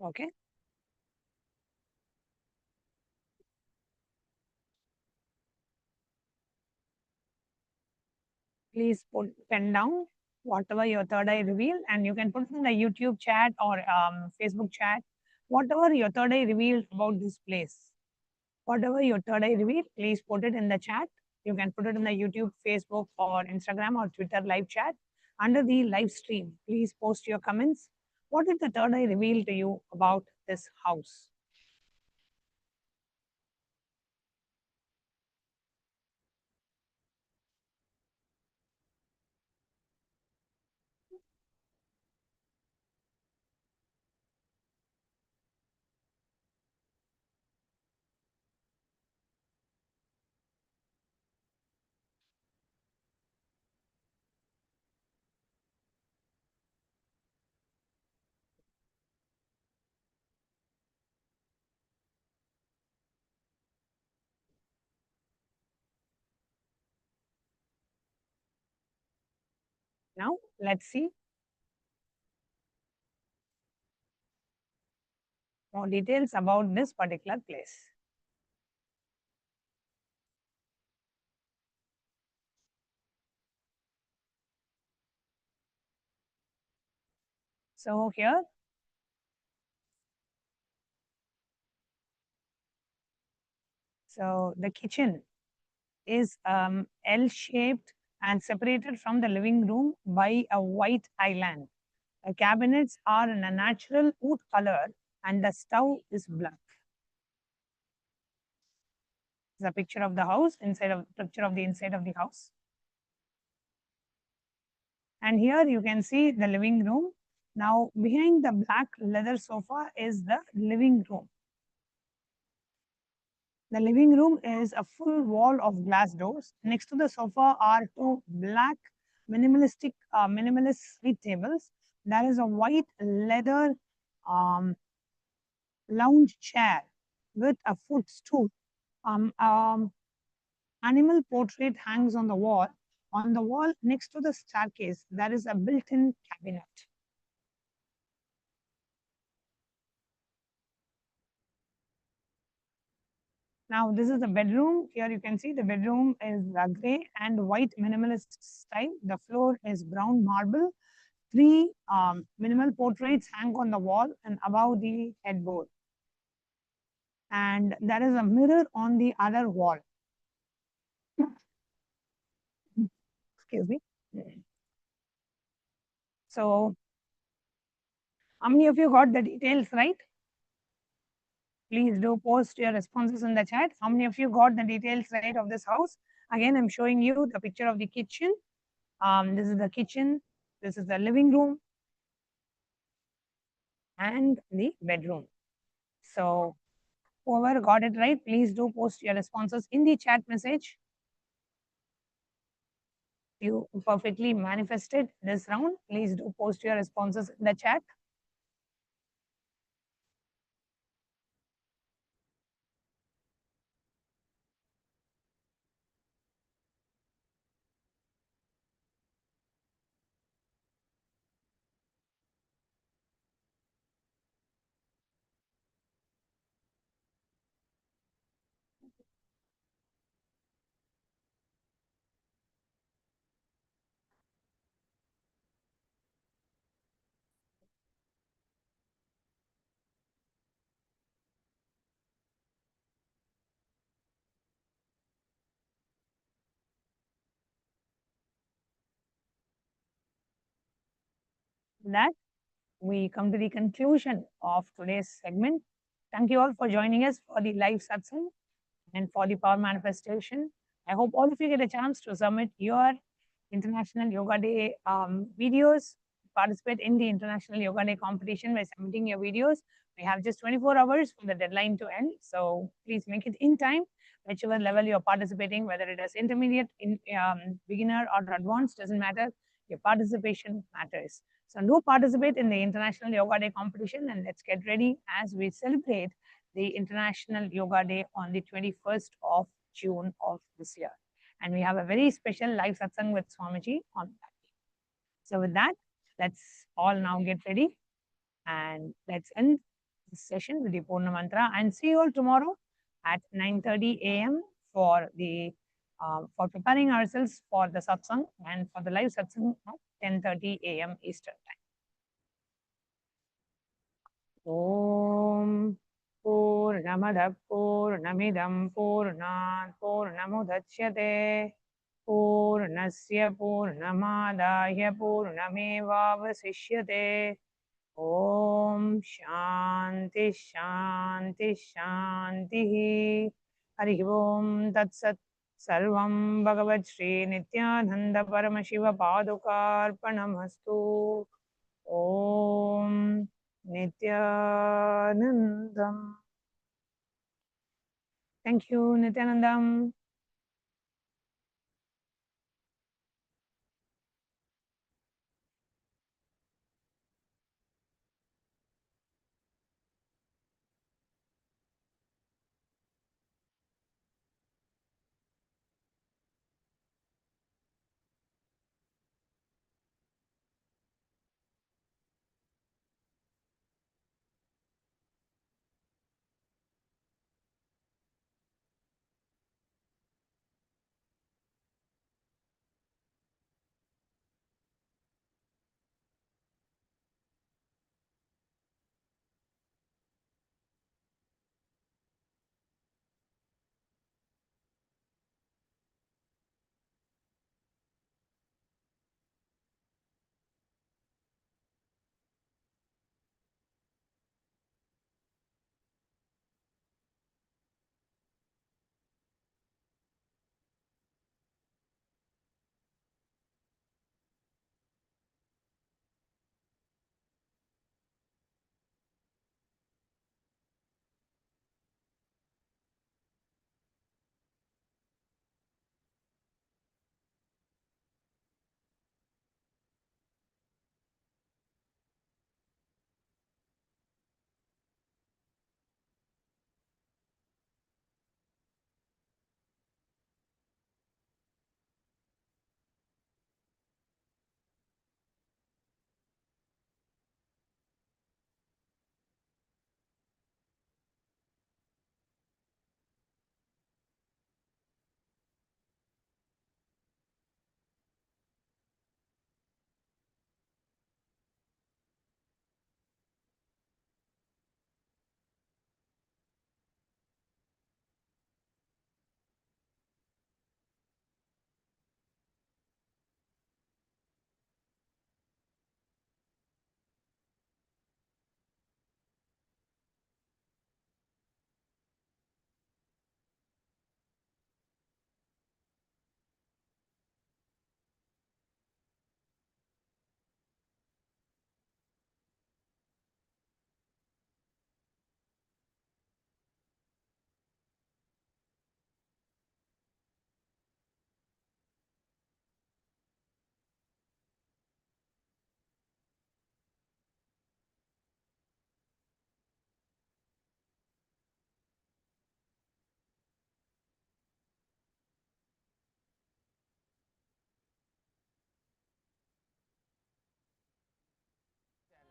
Okay. Please put pen down whatever your third eye revealed, and you can put it in the YouTube chat or Facebook chat, whatever your third eye revealed about this place. Whatever your third eye revealed, please put it in the chat. You can put it in the YouTube, Facebook, or Instagram or Twitter live chat. Under the live stream, please post your comments. What did the third eye reveal to you about this house? Now, let's see more details about this particular place. So here, so the kitchen is L-shaped and separated from the living room by a white island. The cabinets are in a natural wood color and the stove is black. It's a picture of the house, picture of the inside of the house. And here you can see the living room. Now behind the black leather sofa is the living room. The living room is a full wall of glass doors. Next to the sofa are two black minimalist sweet tables. There is a white leather lounge chair with a footstool. Animal portrait hangs on the wall. On the wall next to the staircase, there is a built-in cabinet. Now, this is the bedroom. Here you can see the bedroom is gray and white minimalist style. The floor is brown marble. Three minimal portraits hang on the wall and above the headboard. And there is a mirror on the other wall. Excuse me. So, how many of you got the details right? Please do post your responses in the chat. How many of you got the details right of this house? Again, I'm showing you the picture of the kitchen. This is the kitchen. This is the living room and the bedroom. So whoever got it right, please do post your responses in the chat message. You perfectly manifested this round. Please do post your responses in the chat. That we come to the conclusion of today's segment. Thank you all for joining us for the live satsang and for the power manifestation. I hope all of you get a chance to submit your International Yoga Day videos, participate in the International Yoga Day competition by submitting your videos. We have just 24 hours for the deadline to end. So please make it in time, whichever level you're participating, whether it is intermediate, beginner or advanced, doesn't matter. Your participation matters. So do participate in the International Yoga Day competition and let's get ready as we celebrate the International Yoga Day on the 21st of June of this year. And we have a very special live satsang with Swamiji on that day. So with that, let's all now get ready and let's end this session with the Purna Mantra, and see you all tomorrow at 9:30 a.m. for the for preparing ourselves for the satsang and for the live satsang at 10:30 a.m. Eastern Time. Om Purnamada Purnamidam Purnat Purnamudachyate Purnasya Purnamadaya Purnamevavasishyate. Om Shanti Shanti Shanti. Hari Om Tat Sat. Sarvam Bhagavad Shri Nithyananda Paramashiva Padukarpanamastu. Om Nithyanandam. Thank you, Nithyanandam.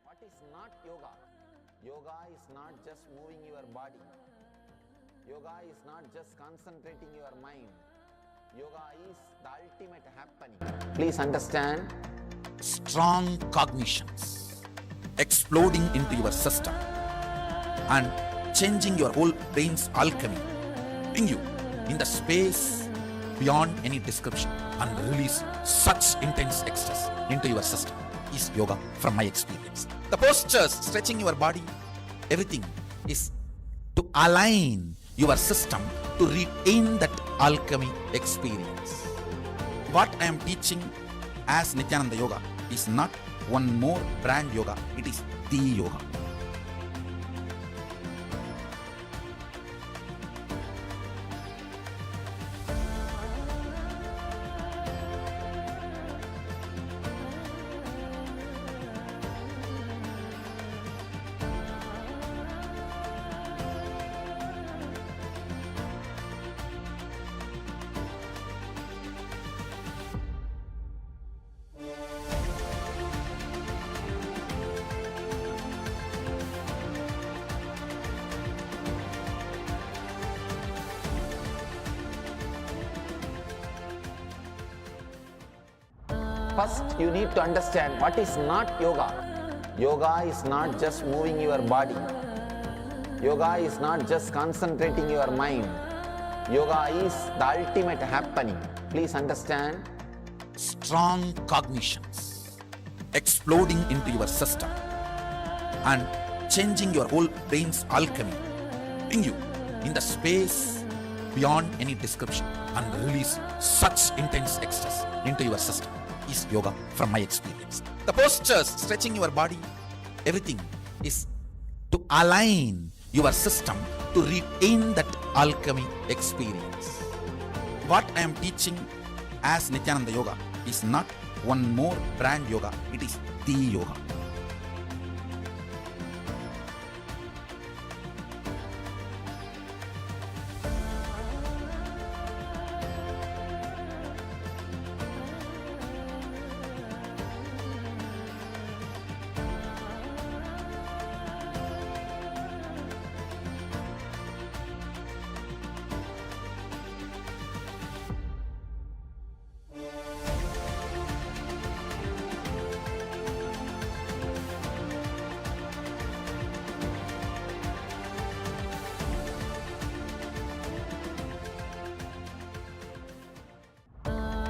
What is not yoga? Yoga is not just moving your body. Yoga is not just concentrating your mind. Yoga is the ultimate happening. Please understand. Strong cognitions exploding into your system and changing your whole brain's alchemy, putting you in the space beyond any description and release such intense ecstasy into your system is yoga from my experience. The postures, stretching your body, everything is to align your system to retain that alchemy experience. What I am teaching as Nithyananda Yoga is not one more brand yoga, it is the yoga. First, you need to understand what is not yoga. Yoga is not just moving your body. Yoga is not just concentrating your mind. Yoga is the ultimate happening. Please understand. Strong cognitions exploding into your system and changing your whole brain's alchemy, putting you in the space beyond any description and release such intense ecstasy into your system is yoga from my experience. The postures, stretching your body, everything is to align your system to retain that alchemy experience. What I am teaching as Nithyananda Yoga is not one more brand yoga, it is the yoga.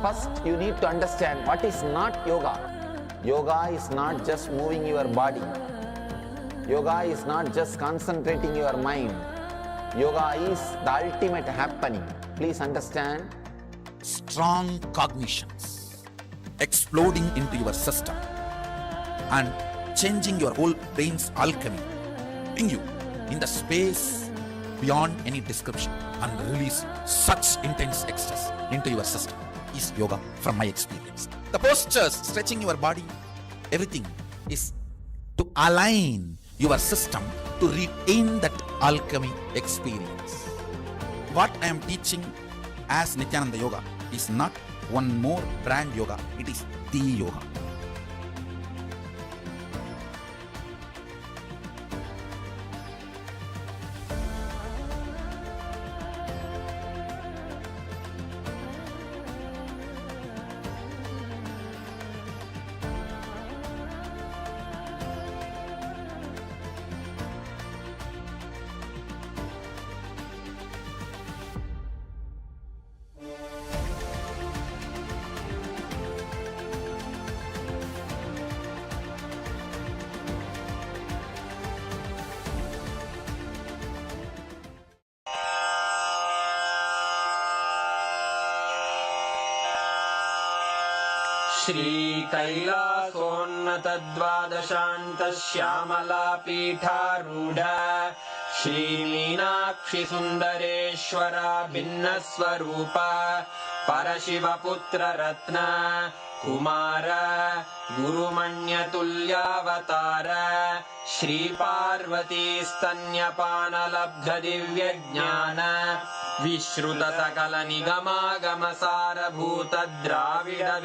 First, you need to understand what is not yoga. Yoga is not just moving your body. Yoga is not just concentrating your mind. Yoga is the ultimate happening. Please understand. Strong cognitions exploding into your system and changing your whole brain's alchemy, putting you in the space beyond any description and release such intense ecstasy into your system is yoga from my experience. The postures, stretching your body, everything is to align your system to retain that alchemy experience. What I am teaching as Nithyananda Yoga is not one more brand yoga, it is the yoga. श्रीकैलासोन्नतद्वादशान्तश्यामलापीठारूढ श्रीमीनाक्षिसुन्दरेश्वरा भिन्नस्वरूप परशिवपुत्ररत्न Kumar गुरुमण्यतुल्यावतार श्रीपार्वतीस्तन्यपानलब्धदिव्यज्ञान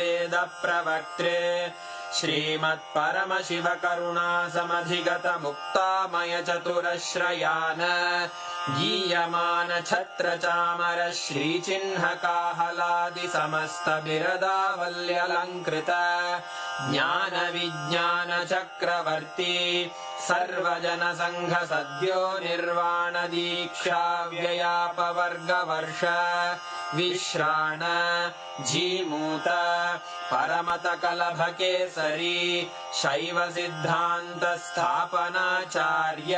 विश्रुतसकलनिगमागमसारभूतद्राविडवेदप्रवक्त्रे श्रीमत्परमशिवकरुणासमधिगतमुक्तामयचतुरश्रयान् गीयमानछत्रचामर श्रीचिह्नकाहलादिसमस्तबिरदावल्यलङ्कृत ज्ञानविज्ञानचक्रवर्ती सर्वजनसङ्घसद्यो निर्वाणदीक्षाव्ययापवर्गवर्ष विश्राण Jimuta परमतकलभकेसरी शैवसिद्धान्तस्थापनाचार्य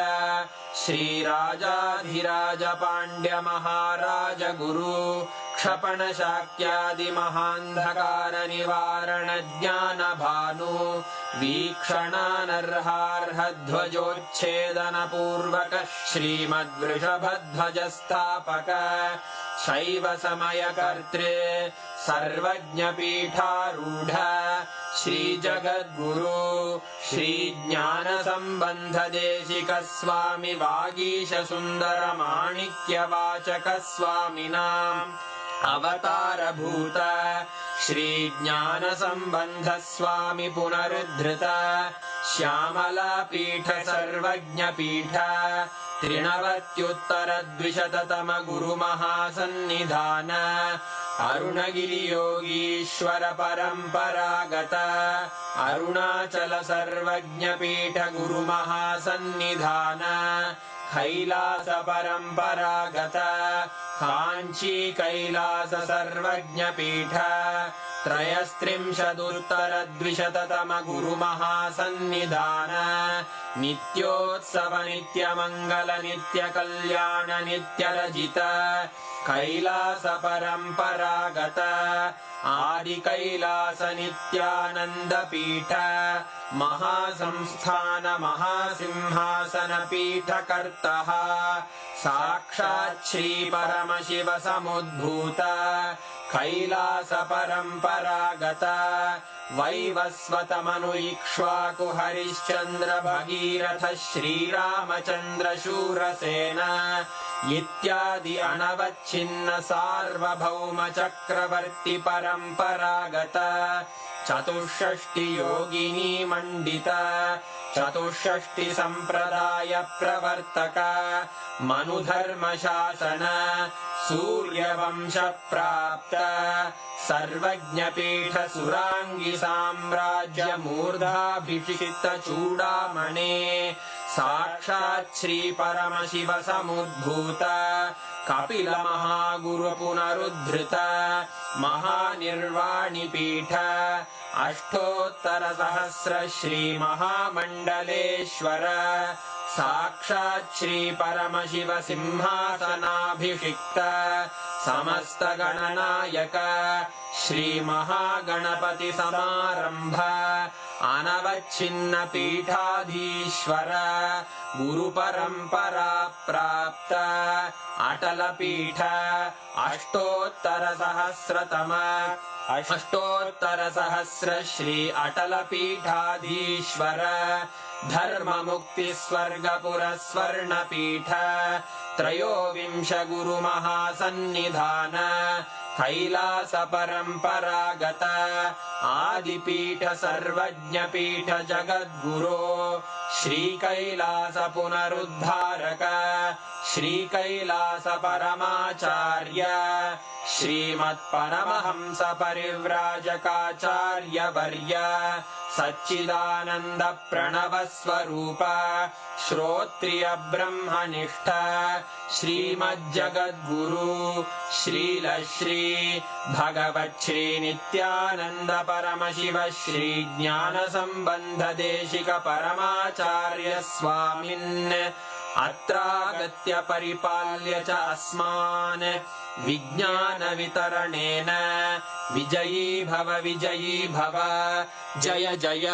श्रीराजाधिराजपाण्ड्यमहाराज गुरु क्षपणशाक्यादिमहान्धकारनिवारणज्ञानभानु वीक्षणानर्हार्हध्वजोच्छेदनपूर्वक श्रीमद्वृषभध्वजस्थापक शैवसमयकर्त्रे सर्वज्ञपीठारूढ श्रीजगद्गुरु श्रीज्ञानसम्बन्धदेशिकस्वामि वागीशसुन्दरमाणिक्यवाचकस्वामिनाम् अवतारभूत श्रीज्ञानसम्बन्धस्वामि पुनरुद्धृत श्यामलापीठ सर्वज्ञपीठ त्रिनवत्युत्तरद्विशततम गुरुमहासन्निधान अरुणगिरियोगीश्वर परम्परागत अरुणाचल सर्वज्ञपीठ गुरुमहासन्निधान कैलास परम्परागत काञ्ची कैलास सर्वज्ञपीठ त्रयस्त्रिंशदुत्तरद्विशततम गुरुमहासन्निधान नित्योत्सव नित्यमङ्गल नित्यकल्याण नित्यरजित कैलास परम्परागत आदि कैलास नित्यानन्दपीठ महासंस्थान महासिंहासन पीठकर्तः साक्षात् श्री परमशिव समुद्भूत कैलास परम्परागत वैवस्वतमनु इक्ष्वाकु हरिश्चन्द्र भगीरथ श्रीरामचन्द्र शूरसेन इत्यादि अनवच्छिन्न सार्वभौम चक्रवर्ति परम्परागत चतुष्षष्टि योगिनी मण्डित चतुष्षष्टि सम्प्रदाय प्रवर्तक मनुधर्म शासन सूर्यवंश प्राप्त सर्वज्ञपीठ सुराङ्गी साम्राज्य मूर्धाभिषिक्त चूडामणे साक्षात् श्री परमशिव समुद्भूत कपिल महागुरु पुनरुद्धृत महानिर्वाणिपीठ अष्टोत्तर सहस्र श्री महामण्डलेश्वर साक्षात् श्री परमशिव सिंहासनाभिषिक्त समस्त गणनायक श्री महागणपति समारंभ अनवच्छिन्न पीठाधीश्वर गुरु परंपरा प्राप्त अटल पीठ अष्टोत्तर सहस्र श्री अटल पीठाधीश्वर धर्म मुक्ति स्वर्गपुर स्वर्ण पीठ त्रयोविंश गुरु महासन्निधान कैलास परम्परागत आदिपीठ सर्वज्ञ पीठ जगद्गुरो श्री कैलास पुनरुद्धारक श्री कैलास परमाचार्य श्रीमत्परमहंस परिव्राजकाचार्य वर्य सच्चिदानंद प्रणव स्वरूप श्रोत्रिय ब्रह्मनिष्ठ श्रीमज्जगद्गुरु श्रील श्री भगवत् श्री नित्यानंद परमशिव श्री ज्ञान संबंध देशिक परमाचार्य स्वामिन् अत्रागत्य परिपाल्य च अस्मान् विज्ञान वितरणेन विजयी भव जय जय।